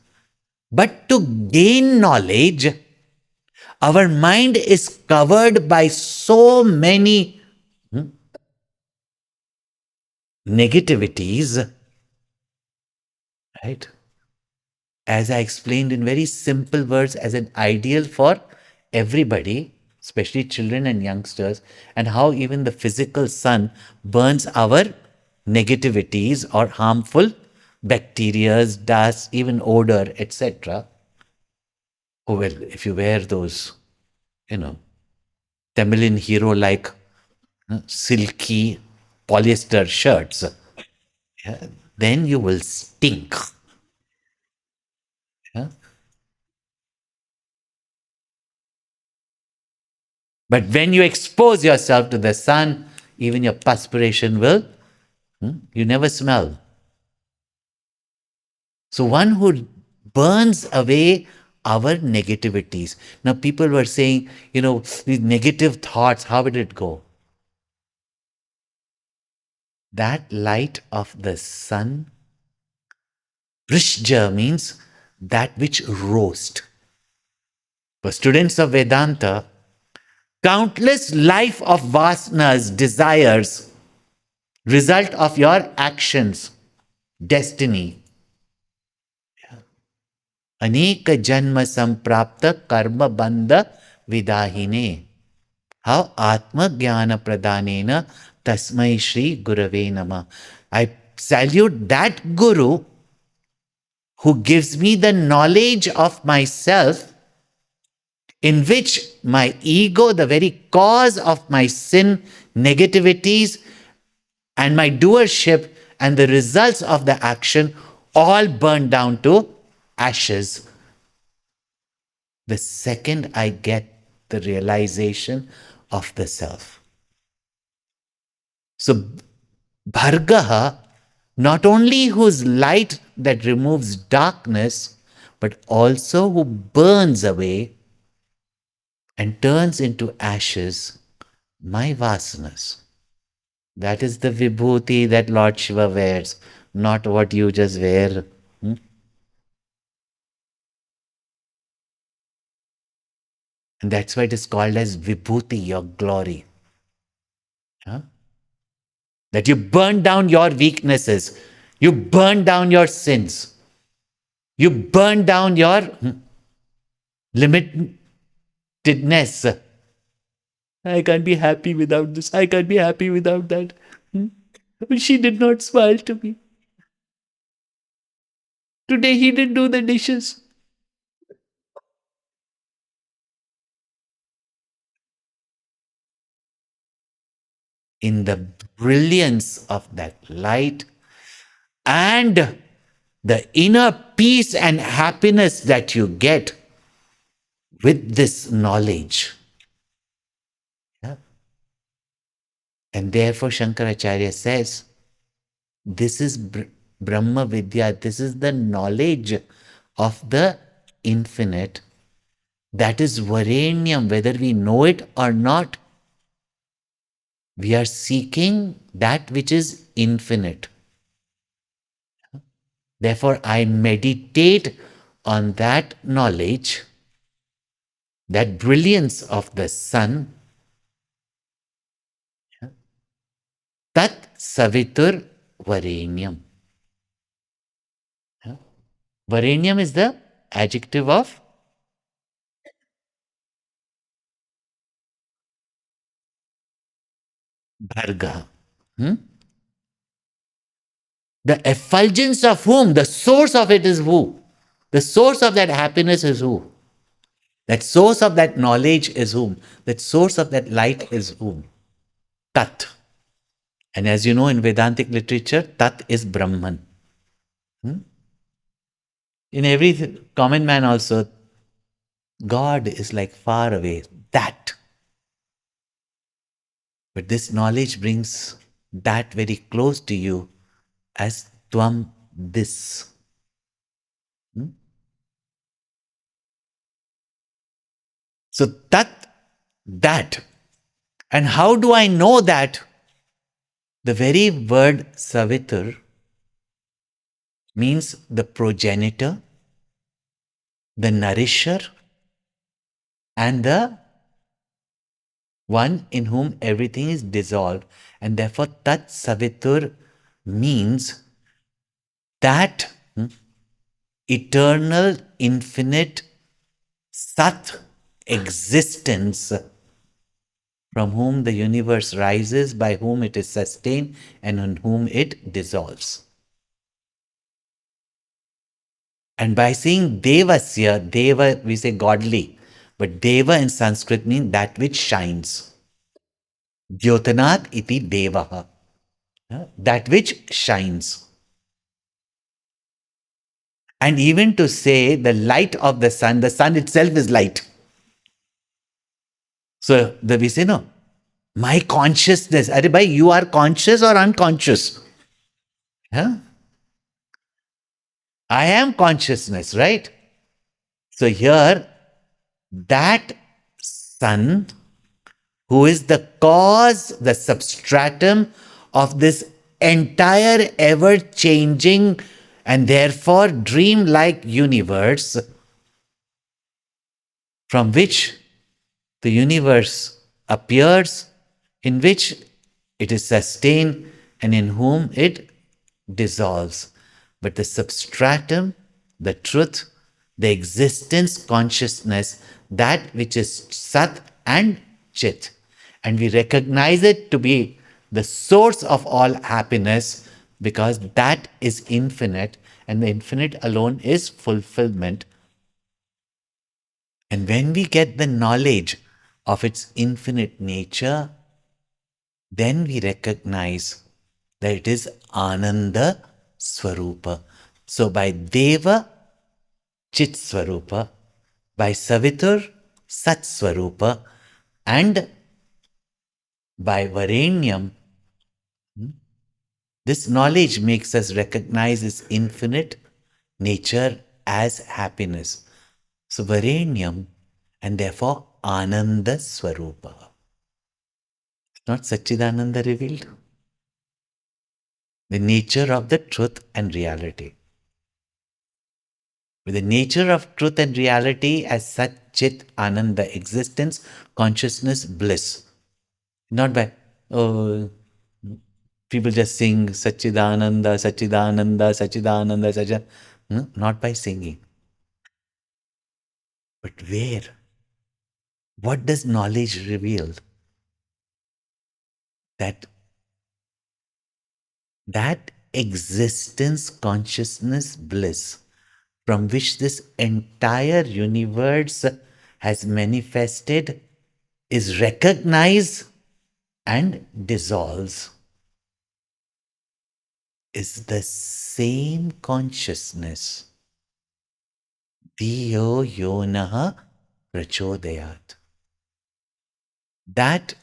but to gain knowledge, our mind is covered by so many negativities, right? As I explained in very simple words, as an ideal for everybody, especially children and youngsters, and how even the physical sun burns our negativities or harmful bacteria, dust, even odor, etc. Oh, well, if you wear those, you know, Tamilian hero like silky polyester shirts, yeah, then you will stink. Yeah? But when you expose yourself to the sun, even your perspiration will, you never smell. So one who burns away our negativities. Now people were saying, these negative thoughts, how will it go? That light of the sun, Prishja means that which roast. For students of Vedanta, countless life of vasanas, desires, result of your actions, destiny. Anek janma samprapta karma bandha vidahine. How Atma Jnana Pradhanena Tasmai Shri Gurave Nama. I salute that Guru who gives me the knowledge of myself in which my ego, the very cause of my sin, negativities, and my doership, and the results of the action all burn down to ashes. The second I get the realization of the self. So, Bhargaha, not only whose light that removes darkness, but also who burns away and turns into ashes my vasanas. That is the vibhuti that Lord Shiva wears, not what you just wear. Hmm? And that's why it is called as vibhuti, your glory. Huh? That you burn down your weaknesses, you burn down your sins, you burn down your limitedness. I can't be happy without this. I can't be happy without that. Hmm? She did not smile to me. Today he didn't do the dishes. In the brilliance of that light and the inner peace and happiness that you get with this knowledge. Yeah? And therefore, Shankaracharya says, this is Brahma Vidya, this is the knowledge of the infinite. That is Varenyam, whether we know it or not. We are seeking that which is infinite. Therefore, I meditate on that knowledge, that brilliance of the sun, Tat Savitur Varenyam. Varenyam is the adjective of Bharga. Hmm? The effulgence of whom? The source of it is who? The source of that happiness is who? That source of that knowledge is whom? That source of that light is whom? Tat. And as you know in Vedantic literature, Tat is Brahman. Hmm? In every common man also, God is like far away. That. But this knowledge brings that very close to you as Tvam this. Hmm? So that. And how do I know that? The very word Savitur means the progenitor, the nourisher, and the one in whom everything is dissolved. And therefore, Tat Savitur means that eternal, infinite Sat existence from whom the universe rises, by whom it is sustained, and on whom it dissolves. And by saying Devasya, Deva we say godly, but Deva in Sanskrit means that which shines. Jyotanat iti Devaha, that which shines. And even to say the light of the sun itself is light. So we say, no, my consciousness, Are bhai, you are conscious or unconscious? Huh? I am consciousness, right? So here, that sun, who is the cause, the substratum of this entire ever changing and therefore dream-like universe, from which the universe appears, in which it is sustained, and in whom it dissolves. But the substratum, the truth, the existence, consciousness, that which is Sat and Chit. And we recognize it to be the source of all happiness because that is infinite and the infinite alone is fulfillment. And when we get the knowledge of its infinite nature, then we recognize that it is Ananda Swarupa. So by Deva, Chit Swarupa, by Savitur, Sat Swarupa, and by Varenyam, this knowledge makes us recognize its infinite nature as happiness. So Varenyam, and therefore Ananda Swarupa. It's not Satchidananda revealed. The nature of the truth and reality. With the nature of truth and reality as Sat Chit Ananda, existence, consciousness, bliss. Not by, oh, people just sing Satchidananda, Satchidananda, Satchidananda, Satchidananda. No, not by singing. But where? What does knowledge reveal? That that existence, consciousness, bliss from which this entire universe has manifested is recognized and dissolves, is the same consciousness. Diyo yonaha prachodayat. That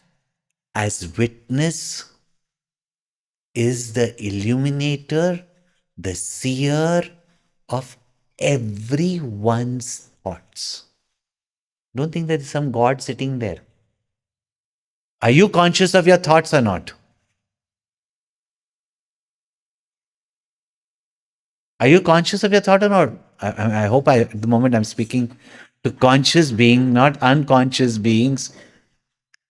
as witness is the illuminator, the seer of everyone's thoughts. Don't think there's some God sitting there. Are you conscious of your thoughts or not? Are you conscious of your thought or not? I hope at the moment I'm speaking to conscious being, not unconscious beings.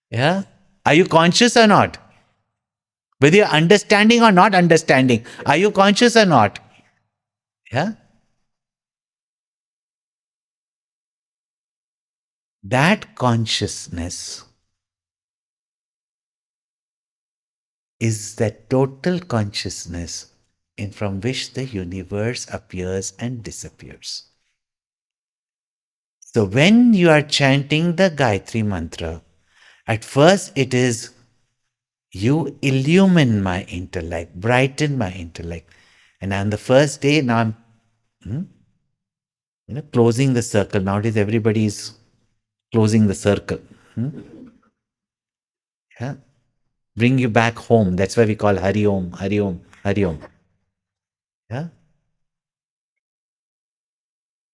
Yeah? Are you conscious or not? Whether you're understanding or not understanding, are you conscious or not? Yeah? That consciousness is the total consciousness in from which the universe appears and disappears. So when you are chanting the Gayatri Mantra, at first it is you illumine my intellect, brighten my intellect. And on the first day, now I'm closing the circle. Nowadays everybody is closing the circle. Yeah. Bring you back home. That's why we call Hari Om, Hari Om, Hari Om. Yeah.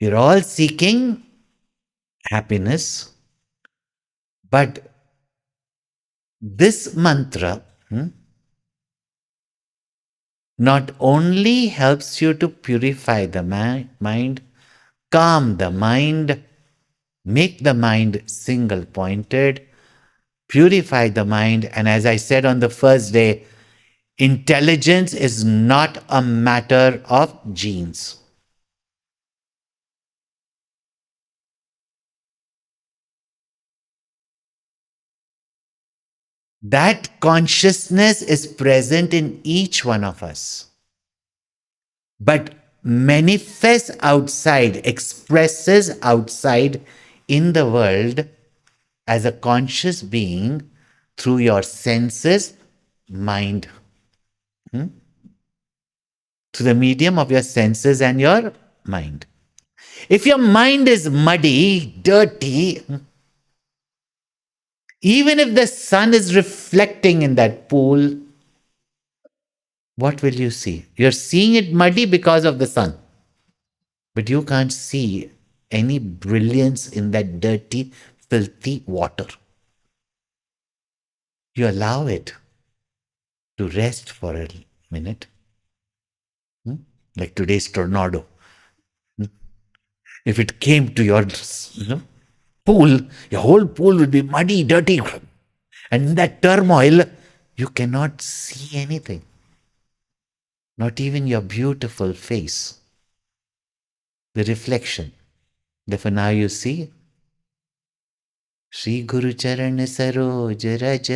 We're all seeking happiness, but this mantra not only helps you to purify the mind, calm the mind, make the mind single pointed, purify the mind. And as I said on the first day, intelligence is not a matter of genes. That consciousness is present in each one of us, but manifests outside, expresses outside in the world as a conscious being through your senses, mind, through the medium of your senses and your mind. If your mind is muddy, dirty, even if the sun is reflecting in that pool, what will you see? You're seeing it muddy because of the sun, but you can't see any brilliance in that dirty, filthy water. You allow it to rest for a minute, like today's tornado. If it came to your pool, your whole pool would be muddy, dirty. And in that turmoil, you cannot see anything, not even your beautiful face, the reflection. Therefore, now you see Shri Guru Charan Saroj Raj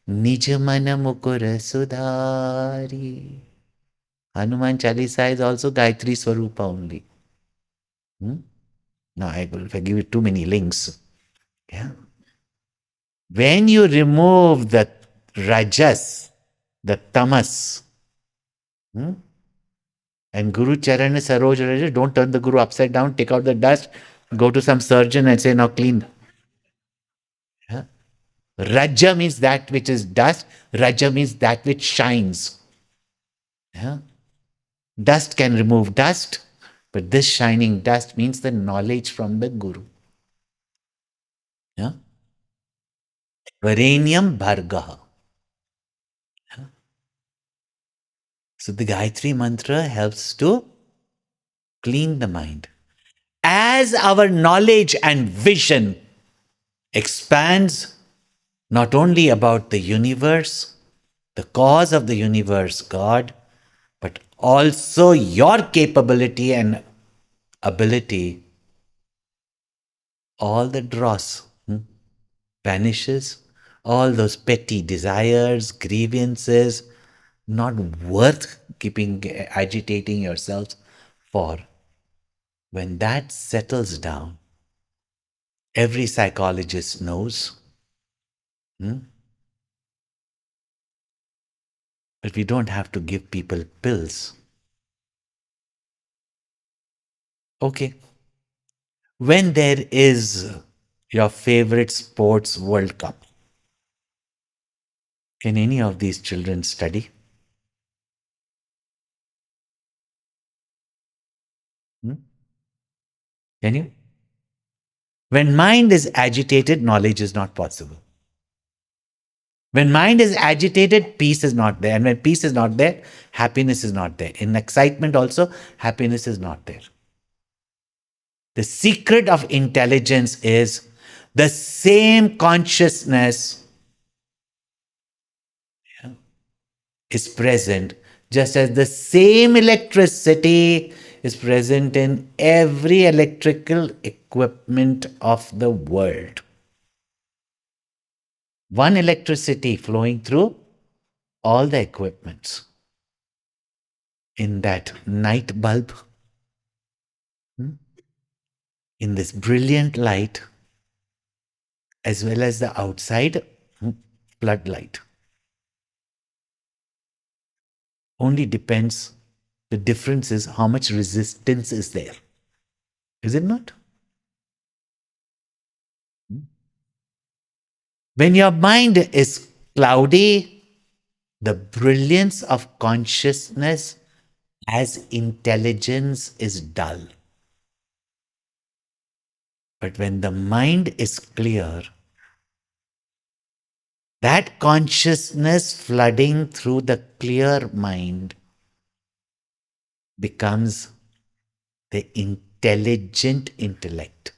Nij Mana Mukur Sudhari. Hanuman Chalisa is also Gayatri Swarupa only. Now, if I give you too many links, yeah. When you remove the rajas, the tamas, hmm, and Guru Charan Saroj Raja, don't turn the Guru upside down, take out the dust, go to some surgeon and say, now clean. Yeah. Raja means that which is dust, Raja means that which shines. Yeah. Dust can remove dust, but this shining dust means the knowledge from the Guru. Yeah. Varenyam Bhargaha. So the Gayatri Mantra helps to clean the mind. As our knowledge and vision expands not only about the universe, the cause of the universe, God, but also your capability and ability, all the dross vanishes, all those petty desires, grievances, not worth keeping agitating yourselves for. When that settles down, every psychologist knows that we don't have to give people pills. Okay. When there is your favorite sports World Cup, can any of these children study? Hmm? Can you? When mind is agitated, knowledge is not possible. When mind is agitated, peace is not there. And when peace is not there, happiness is not there. In excitement, also, happiness is not there. The secret of intelligence is the same consciousness is present, just as the same electricity is present in every electrical equipment of the world. One electricity flowing through all the equipments. In that night bulb, in this brilliant light, as well as the outside floodlight. Only depends, the difference is how much resistance is there. Is it not? When your mind is cloudy, the brilliance of consciousness as intelligence is dull. But when the mind is clear, that consciousness flooding through the clear mind becomes the intelligent intellect.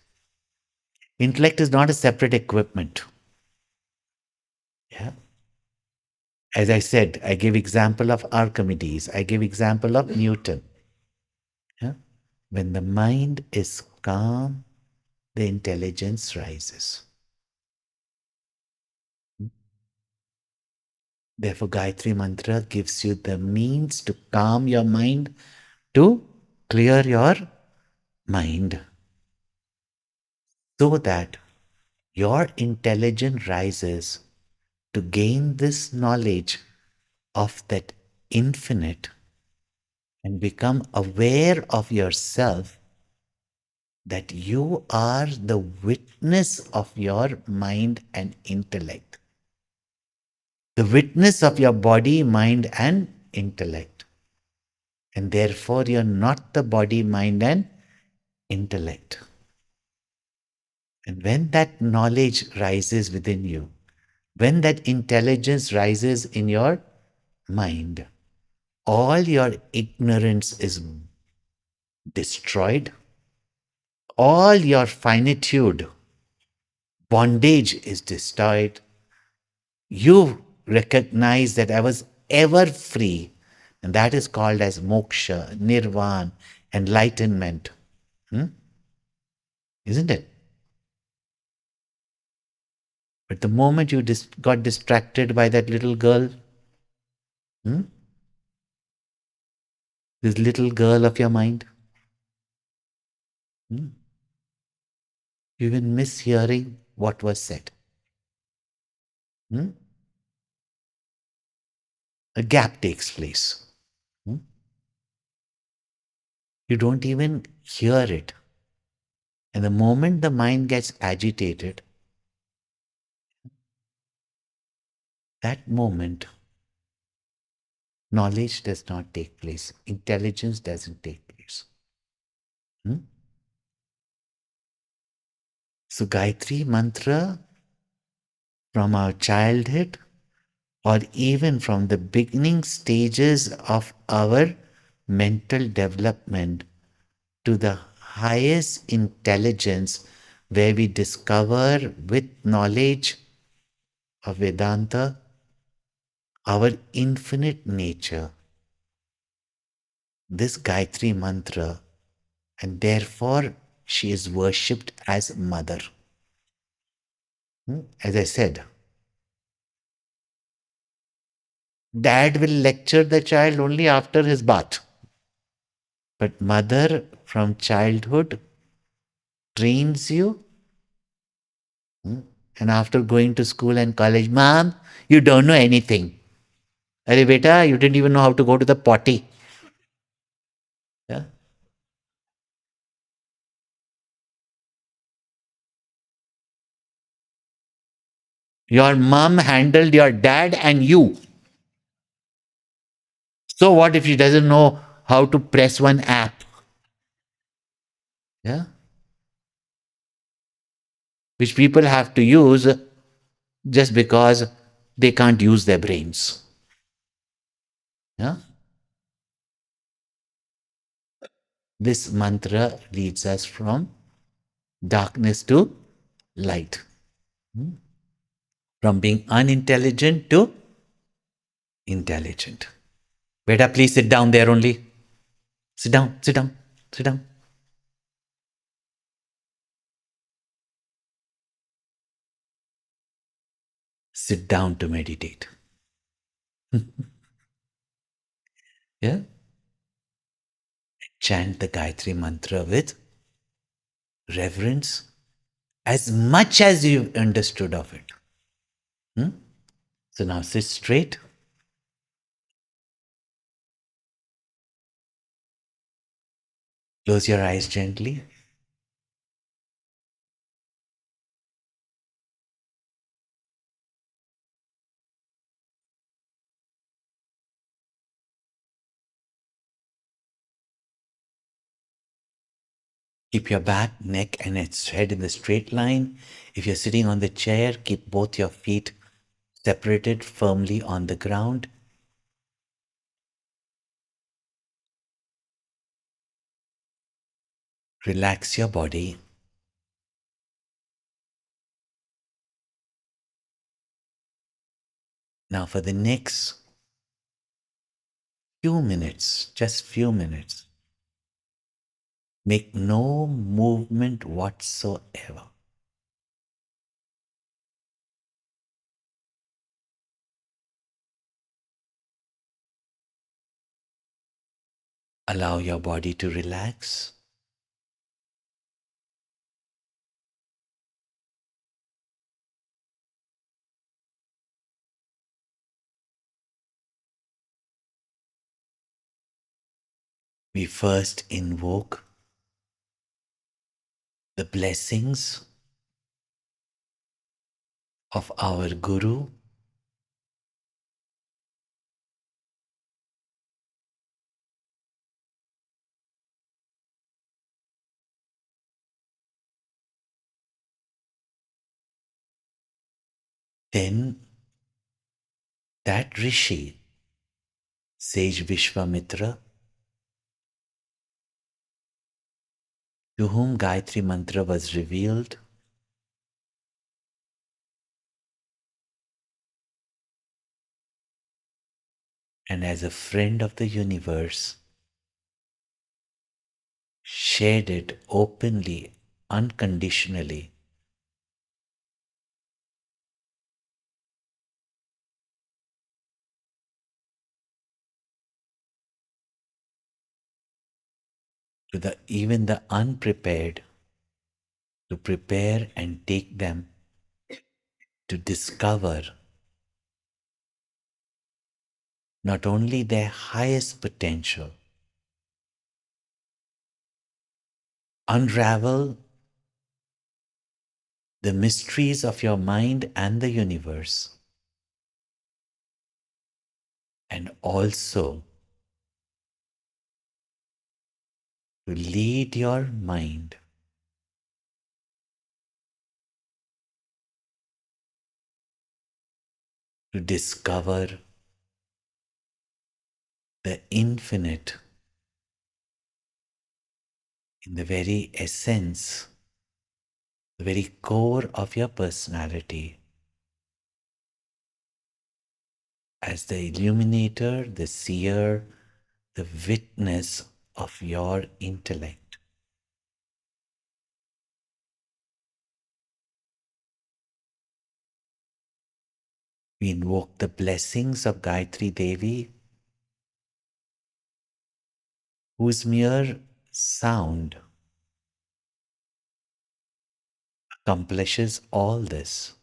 Intellect is not a separate equipment. Yeah. As I said, I give example of Archimedes, I give example of Newton. Yeah. When the mind is calm, the intelligence rises. Therefore, Gayatri Mantra gives you the means to calm your mind, to clear your mind, so that your intelligence rises to gain this knowledge of that infinite and become aware of yourself that you are the witness of your mind and intellect, the witness of your body, mind, and intellect. And therefore, you're not the body, mind, and intellect. And when that knowledge rises within you, when that intelligence rises in your mind, all your ignorance is destroyed, all your finitude, bondage is destroyed. You recognize that I was ever free, and that is called as moksha, nirvana, enlightenment. Isn't it? But the moment you got distracted by that little girl, hmm, this little girl of your mind, You even miss hearing what was said. Hmm? A gap takes place. Hmm? You don't even hear it. And the moment the mind gets agitated, that moment, knowledge does not take place, intelligence doesn't take place. Hmm? So, Gayatri Mantra from our childhood, or even from the beginning stages of our mental development to the highest intelligence, where we discover with knowledge of Vedanta our infinite nature, this Gayatri Mantra, and therefore she is worshipped as mother. As I said, dad will lecture the child only after his bath, but mother from childhood trains you, and after going to school and college, mom, you don't know anything. Arey beta, you didn't even know how to go to the potty. Yeah? Your mom handled your dad and you. So what if she doesn't know how to press one app? Yeah? Which people have to use just because they can't use their brains. Yeah? This mantra leads us from darkness to light, from being unintelligent to intelligent. Beta, please sit down there only. Sit down, sit down, sit down. Sit down to meditate. Yeah? Chant the Gayatri Mantra with reverence as much as you've understood of it. Hmm? So now sit straight, close your eyes gently. Keep your back, neck, and its head in the straight line. If you're sitting on the chair, keep both your feet separated firmly on the ground. Relax your body. Now, for the next few minutes, just few minutes, make no movement whatsoever. Allow your body to relax. We first invoke the blessings of our Guru, then that Rishi, sage Vishwamitra, to whom Gayatri Mantra was revealed, and as a friend of the universe, shared it openly, unconditionally to the even the unprepared to prepare and take them to discover not only their highest potential, unravel the mysteries of your mind and the universe, and also to lead your mind to discover the infinite in the very essence, the very core of your personality, as the illuminator, the seer, the witness of your intellect. We invoke the blessings of Gayatri Devi, whose mere sound accomplishes all this.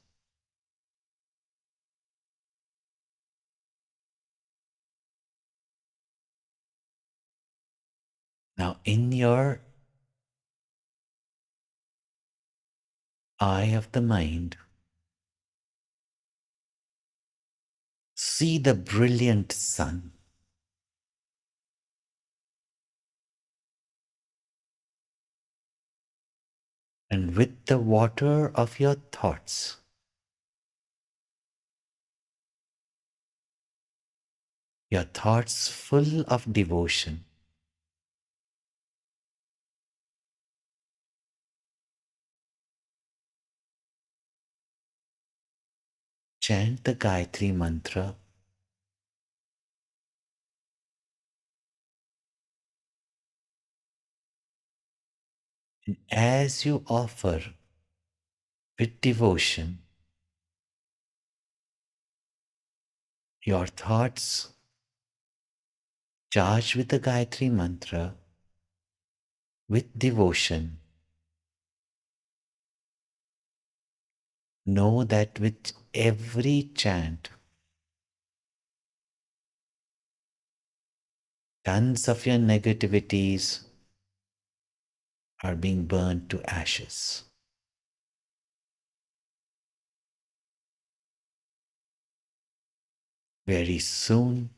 Now, in your eye of the mind, see the brilliant sun. And with the water of your thoughts, your thoughts full of devotion, chant the Gayatri Mantra. And as you offer with devotion, your thoughts charged with the Gayatri Mantra with devotion, know that with every chant, tons of your negativities are being burned to ashes. Very soon,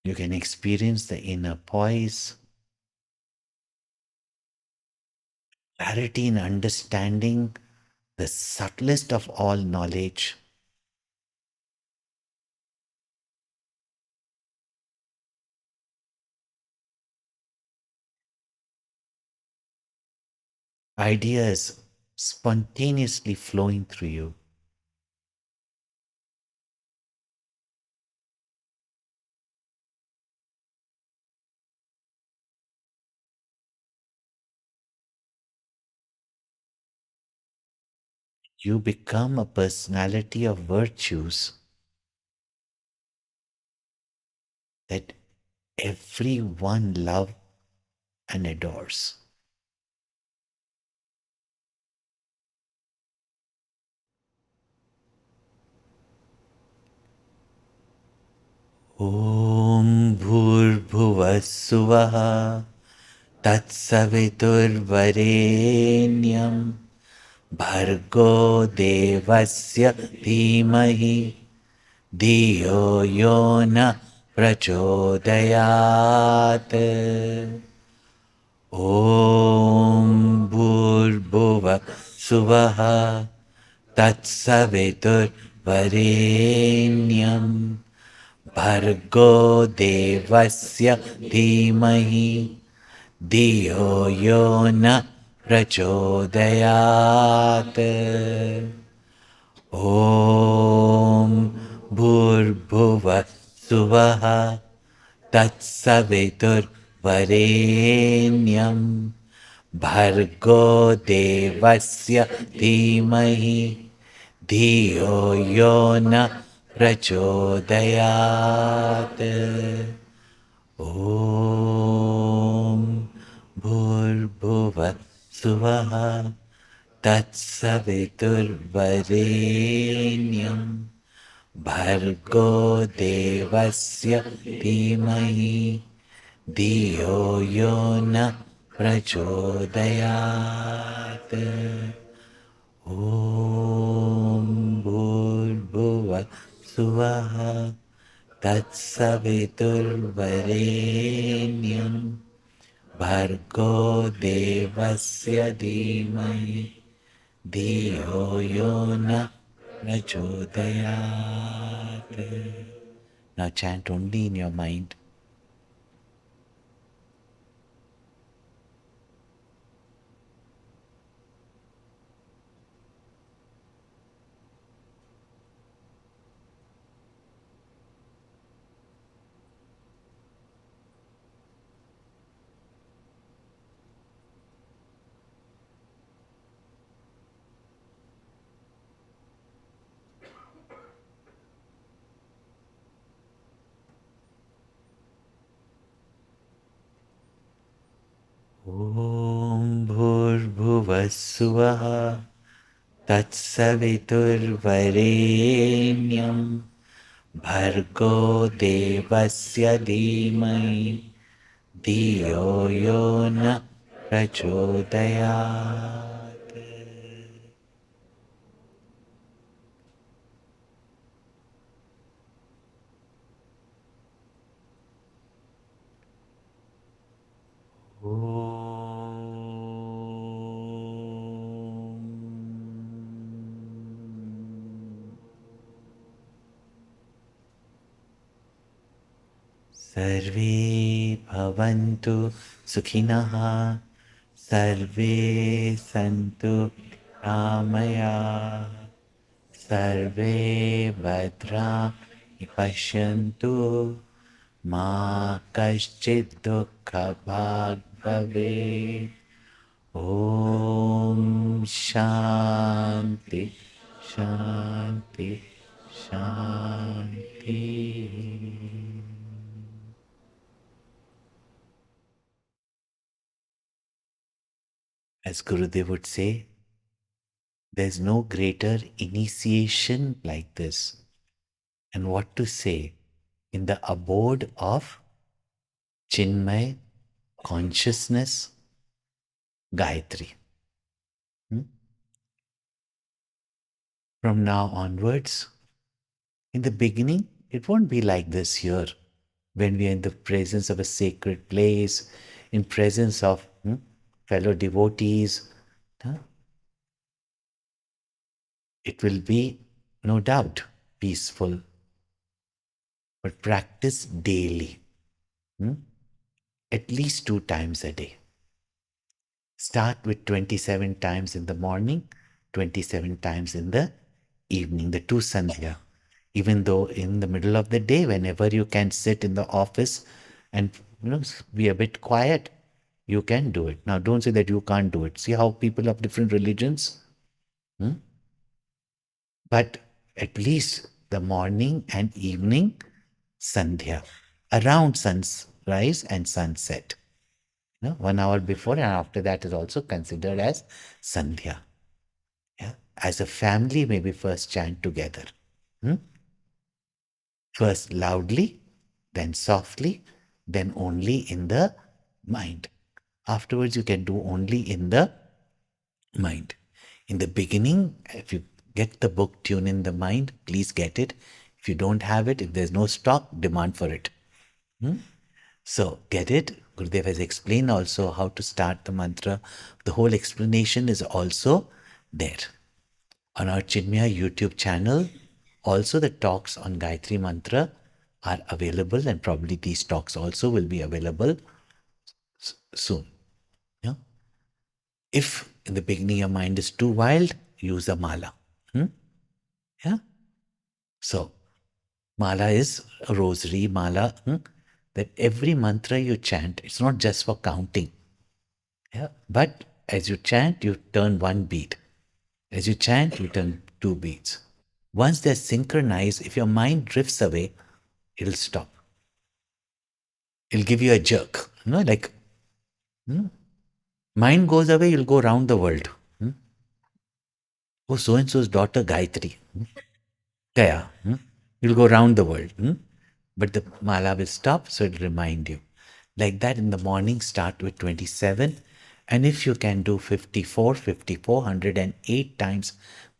you can experience the inner poise, clarity in understanding the subtlest of all knowledge, ideas spontaneously flowing through you. You become a personality of virtues that everyone loves and adores. Om Bhurbhuvah Suvah Tatsaviturvarenyam Bhargo Devasya Dhimahi Diyo Yona Prachodayat. Om Bhurbhuva Suvaha Tatsavitur Varenyam Bhargo Devasya Dhimahi Diyo Yona Prachodayat. Om Bhurbhuva Suvaha Tatsavitur Varenyam Bhargo Devasya Dhimahi Dhiyo Yona Prachodayat. Om Bhurbhuva Suvaha Tatsaviturvarenyam Bhargo Devasya Dhimahi Diyo Yona Prachodayat Om Bhurbhuva Suvaha Tatsaviturvarenyam Bhargo Devasya Dhimahi Diyo Yona Prachodayat. Now chant only in your mind. Om Bhurbhuvassuvaha Tatsaviturvarenyam Bhargo Devasya Dhimai Diyo Yona Prachodayat. Sarve bhavantu sukhinah, sarve santu ramaya, sarve bhadra pashyantu, ma kaschid dukha bhag bhavet. Om Shanti, Shanti, Shanti. As Gurudev would say, there's no greater initiation like this. And what to say in the abode of Chinmay consciousness, Gayatri. From now onwards, in the beginning, it won't be like this here. When we are in the presence of a sacred place, in presence of fellow devotees, huh, it will be no doubt peaceful, but practice daily, at least 2 times a day. Start with 27 times in the morning, 27 times in the evening, the two sandhya. Even though in the middle of the day, whenever you can sit in the office and be a bit quiet, you can do it. Now, don't say that you can't do it. See how people of different religions, but at least the morning and evening sandhya, around sunrise and sunset. 1 hour before and after that is also considered as sandhya. Yeah? As a family, maybe first chant together. First loudly, then softly, then only in the mind. Afterwards, you can do only in the mind. In the beginning, if you get the book Tune in the Mind, please get it. If you don't have it, if there's no stock, demand for it. So get it. Gurudev has explained also how to start the mantra. The whole explanation is also there. On our Chinmaya YouTube channel, also the talks on Gayatri Mantra are available, and probably these talks also will be available soon. Yeah? If in the beginning your mind is too wild, use a mala. Yeah? So, mala is a rosary mala. That every mantra you chant, it's not just for counting. Yeah? But as you chant, you turn one beat. As you chant, you turn two beats. Once they're synchronized, if your mind drifts away, it'll stop. It'll give you a jerk, like Mind goes away, you'll go round the world. Hmm? Oh, so and so's daughter Gayatri. Gaya. You'll go round the world. But the mala will stop, so it'll remind you. Like that in the morning, start with 27. And if you can do 54, 5,408 times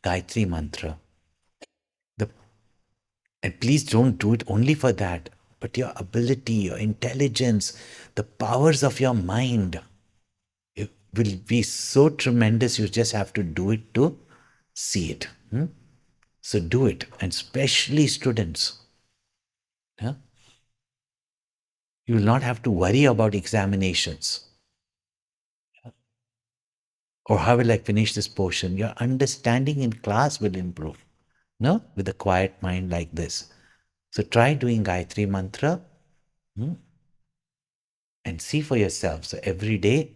Gayatri Mantra, the, and please don't do it only for that, but your ability, your intelligence, the powers of your mind, it will be so tremendous. You just have to do it to see it. So do it, and especially students. Yeah? You will not have to worry about examinations or how will I finish this portion. Your understanding in class will improve. No, with a quiet mind like this. So try doing Gayatri Mantra and see for yourself. So every day,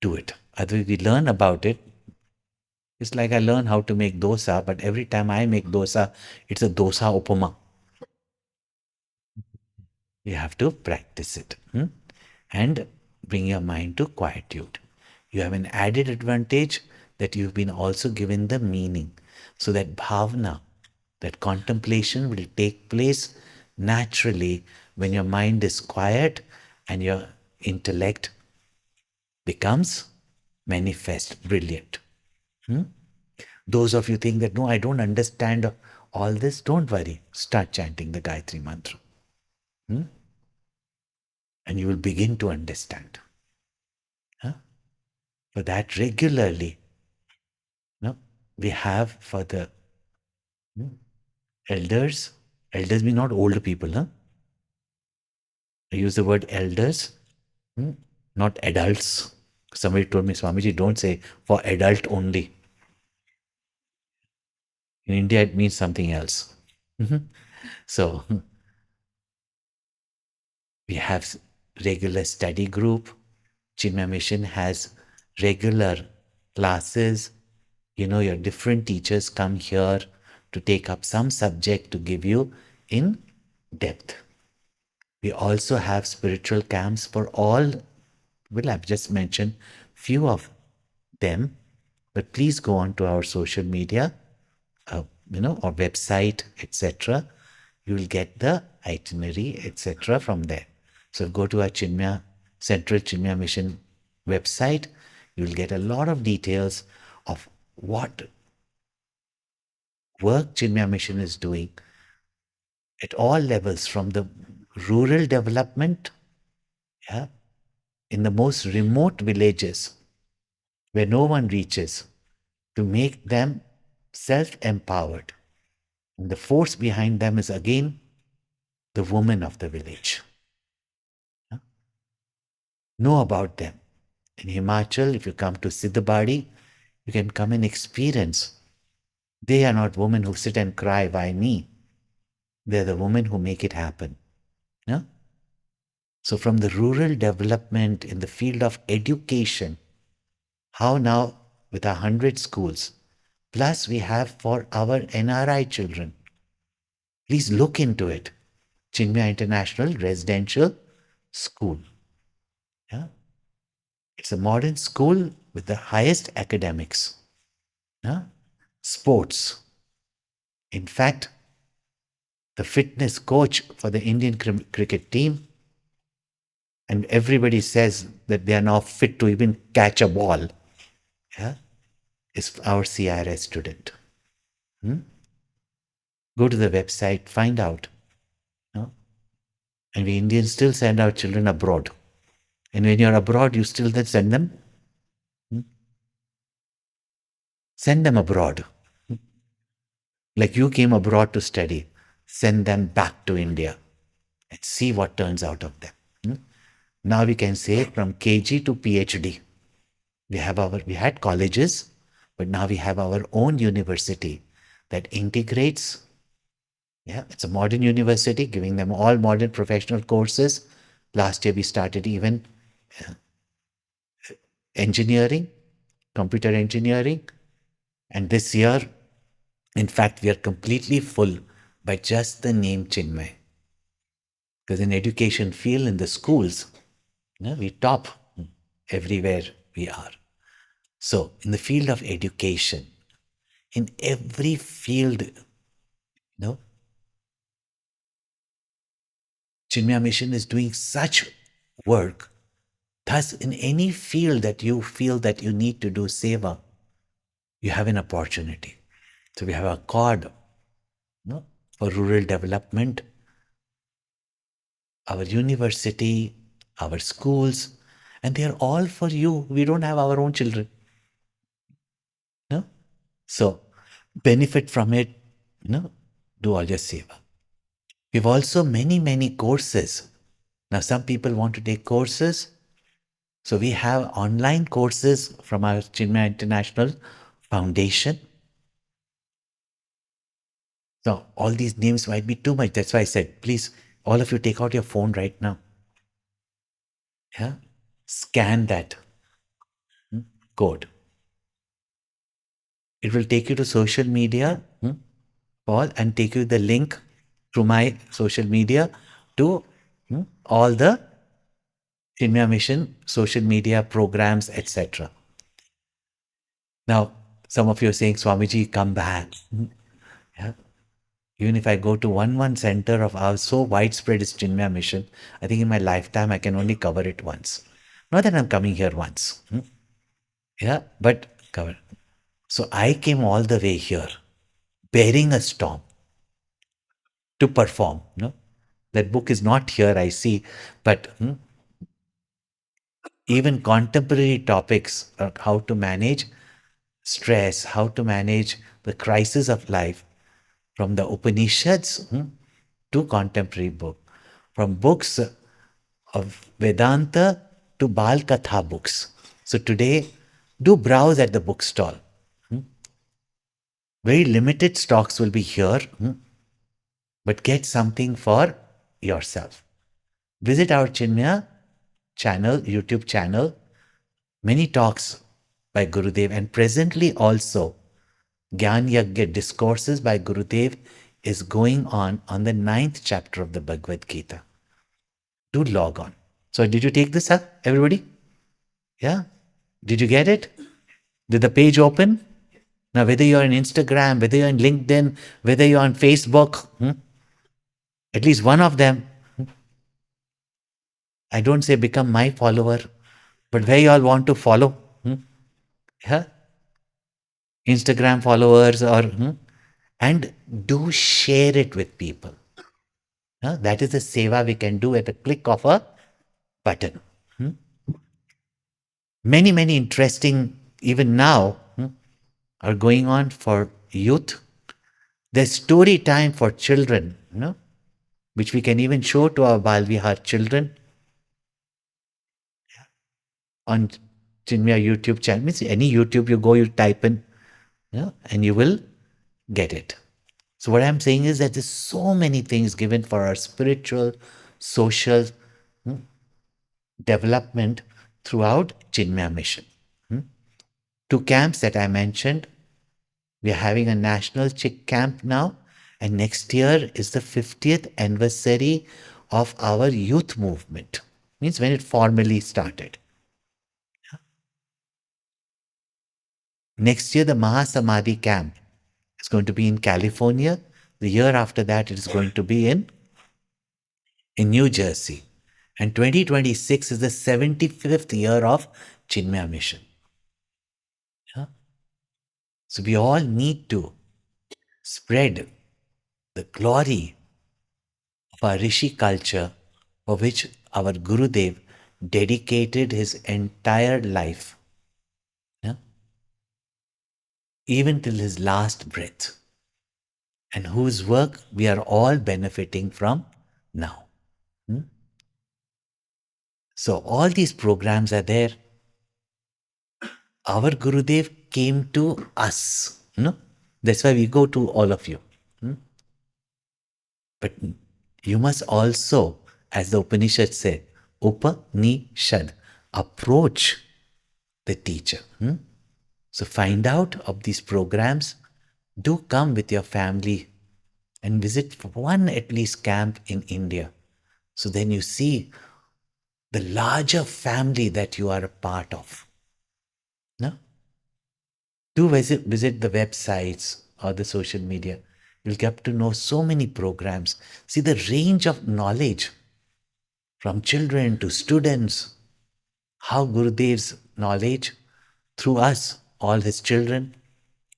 do it. Otherwise, we learn about it. It's like I learn how to make dosa, but every time I make dosa, it's a dosa upama. You have to practice it and bring your mind to quietude. You have an added advantage that you've been also given the meaning. So that bhavana, that contemplation will take place naturally when your mind is quiet and your intellect becomes manifest, brilliant. Those of you think that no, I don't understand all this, don't worry. Start chanting the Gayatri Mantra and you will begin to understand. Huh? For that regularly, no, we have for the elders, elders mean not old people, huh? I use the word elders, not adults. Somebody told me, Swamiji, don't say for adult only. In India, it means something else. So we have regular study group. Chinmaya Mission has regular classes. You know, your different teachers come here to take up some subject to give you in depth. We also have spiritual camps for all. Well, I've just mentioned few of them, but please go on to our social media, our website, etc. You will get the itinerary, etc. from there. So go to our Chinmaya Central Chinmaya Mission website. You will get a lot of details of what work Chinmaya Mission is doing at all levels, from the rural development, yeah, in the most remote villages where no one reaches, to make them self empowered. And the force behind them is again the woman of the village. Yeah? Know about them. In Himachal, if you come to Siddhabadi, you can come and experience. They are not women who sit and cry, why me? They're the women who make it happen. Yeah? So, from the rural development in the field of education, how now with 100 schools, plus we have for our NRI children. Please look into it. Chinmaya International Residential School. Yeah? It's a modern school with the highest academics. Yeah? Sports. In fact, the fitness coach for the Indian cricket team, and everybody says that they are now fit to even catch a ball, yeah, is our CRS student. Go to the website, find out. No? And we Indians still send our children abroad. And when you're abroad, you still then send them? Send them abroad. Like you came abroad to study, send them back to India and see what turns out of them. Now we can say from KG to PhD. We had colleges, but now we have our own university that integrates. Yeah, it's a modern university, giving them all modern professional courses. Last year we started even engineering, computer engineering, and this year, in fact, we are completely full by just the name Chinmay. Because in education field in the schools, we top everywhere. we are. So, in the field of education, in every field, Chinmaya Mission is doing such work. Thus, in any field that you feel that you need to do seva, you have an opportunity. So we have a card for rural development, our university, our schools, and they are all for you. We don't have our own children. No? So benefit from it, do all your seva. We have also many, many courses. Now, some people want to take courses. So we have online courses from our Chinmaya International Foundation. Now, all these names might be too much. That's why I said, please, all of you take out your phone right now. Yeah. Scan that code. It will take you to social media, Paul, and take you the link through my social media to all the Chinmaya Mission social media programs, etc. Now, some of you are saying, Swamiji, come back. Yeah. Even if I go to one center of ours, so widespread is Chinmaya Mission, I think in my lifetime I can only cover it once. Not that I'm coming here once. Yeah, but cover. So I came all the way here, bearing a storm to perform. That book is not here, I see, but even contemporary topics, how to manage stress, how to manage the crisis of life, from the Upanishads to contemporary book, from books of Vedanta to Bal Katha books. So today, do browse at the bookstall. Very limited stocks will be here, but get something for yourself. Visit our Chinmaya channel, YouTube channel. Many talks by Gurudev, and presently also Gyan Yagya Discourses by Gurudev is going on the 9th chapter of the Bhagavad Gita. Do log on. So did you take this up, everybody? Yeah? Did you get it? Did the page open? Now, whether you're on Instagram, whether you're on LinkedIn, whether you're on Facebook, at least one of them, I don't say become my follower, but where you all want to follow. Yeah? Instagram followers and do share it with people. That is the seva we can do at a click of a button. Many, many interesting, even now, are going on for youth. There's story time for children, which we can even show to our Balvihar children on Chinmaya YouTube channel. Means any YouTube you go, you type in, and you will get it. So what I'm saying is that there's so many things given for our spiritual, social development throughout Chinmaya Mission. 2 camps that I mentioned. We are having a national chick camp now, and next year is the 50th anniversary of our youth movement. Means when it formally started. Next year, the Mahasamadhi camp is going to be in California. The year after that, it is going to be in New Jersey. And 2026 is the 75th year of Chinmaya Mission. Yeah? So we all need to spread the glory of our Rishi culture, for which our Gurudev dedicated his entire life, even till his last breath, and whose work we are all benefiting from now. So all these programs are there. Our Gurudev came to us. That's why we go to all of you. But you must also, as the Upanishad said, Upanishad, approach the teacher. So find out of these programs. Do come with your family and visit one at least camp in India. So then you see the larger family that you are a part of. Do visit the websites or the social media. You'll get to know so many programs. See the range of knowledge from children to students, how Gurudev's knowledge through us, all his children,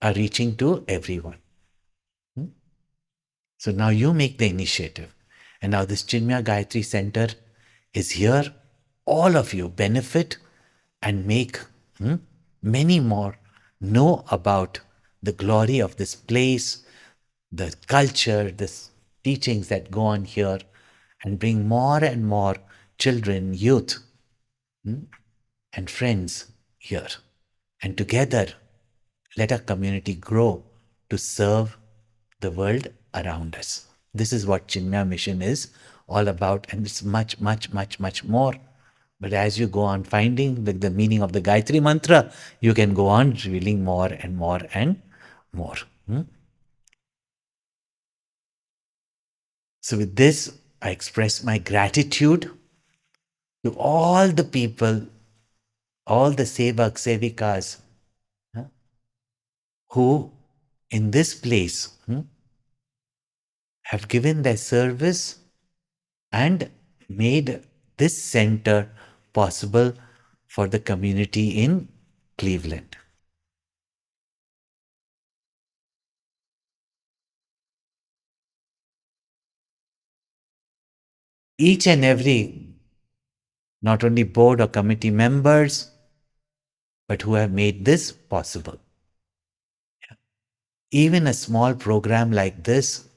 are reaching to everyone. So now you make the initiative. And now this Chinmaya Gayatri Center is here. All of you benefit and make many more know about the glory of this place, the culture, the teachings that go on here, and bring more and more children, youth, and friends here. And together, let our community grow to serve the world around us. This is what Chinmaya Mission is all about, and it's much, much, much, much more. But as you go on finding the meaning of the Gayatri Mantra, you can go on revealing more and more and more. So, with this, I express my gratitude to all the people, all the sevak, sevikas who in this place have given their service and made this center possible for the community in Cleveland. Each and every, not only board or committee members, but who have made this possible. Even a small program like this,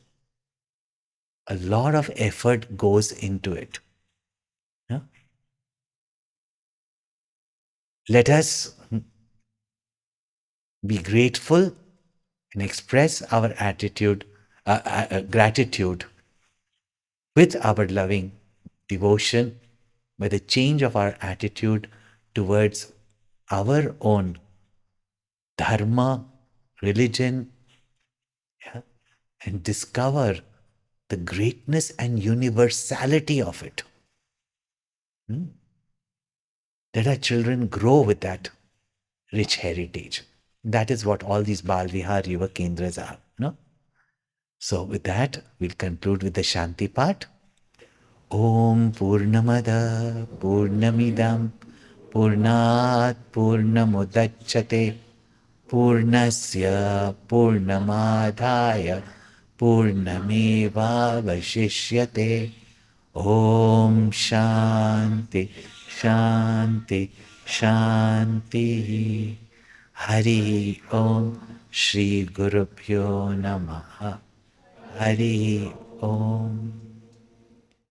a lot of effort goes into it. Yeah? Let us be grateful and express our gratitude with our loving devotion by the change of our attitude towards our own dharma, religion, yeah, and discover the greatness and universality of it. Let our children grow with that rich heritage. That is what all these Bal Vihar Yuva Kendras are. No? So, with that, we'll conclude with the Shanti part. Om Purnamada Purnamidam Purnat Purnamudachyate Purnasya Purnamadhaya Purnameva Vashishyate. Om Shanti Shanti Shanti. Hari Om Shri Guru Pyo Namaha. Hari Om.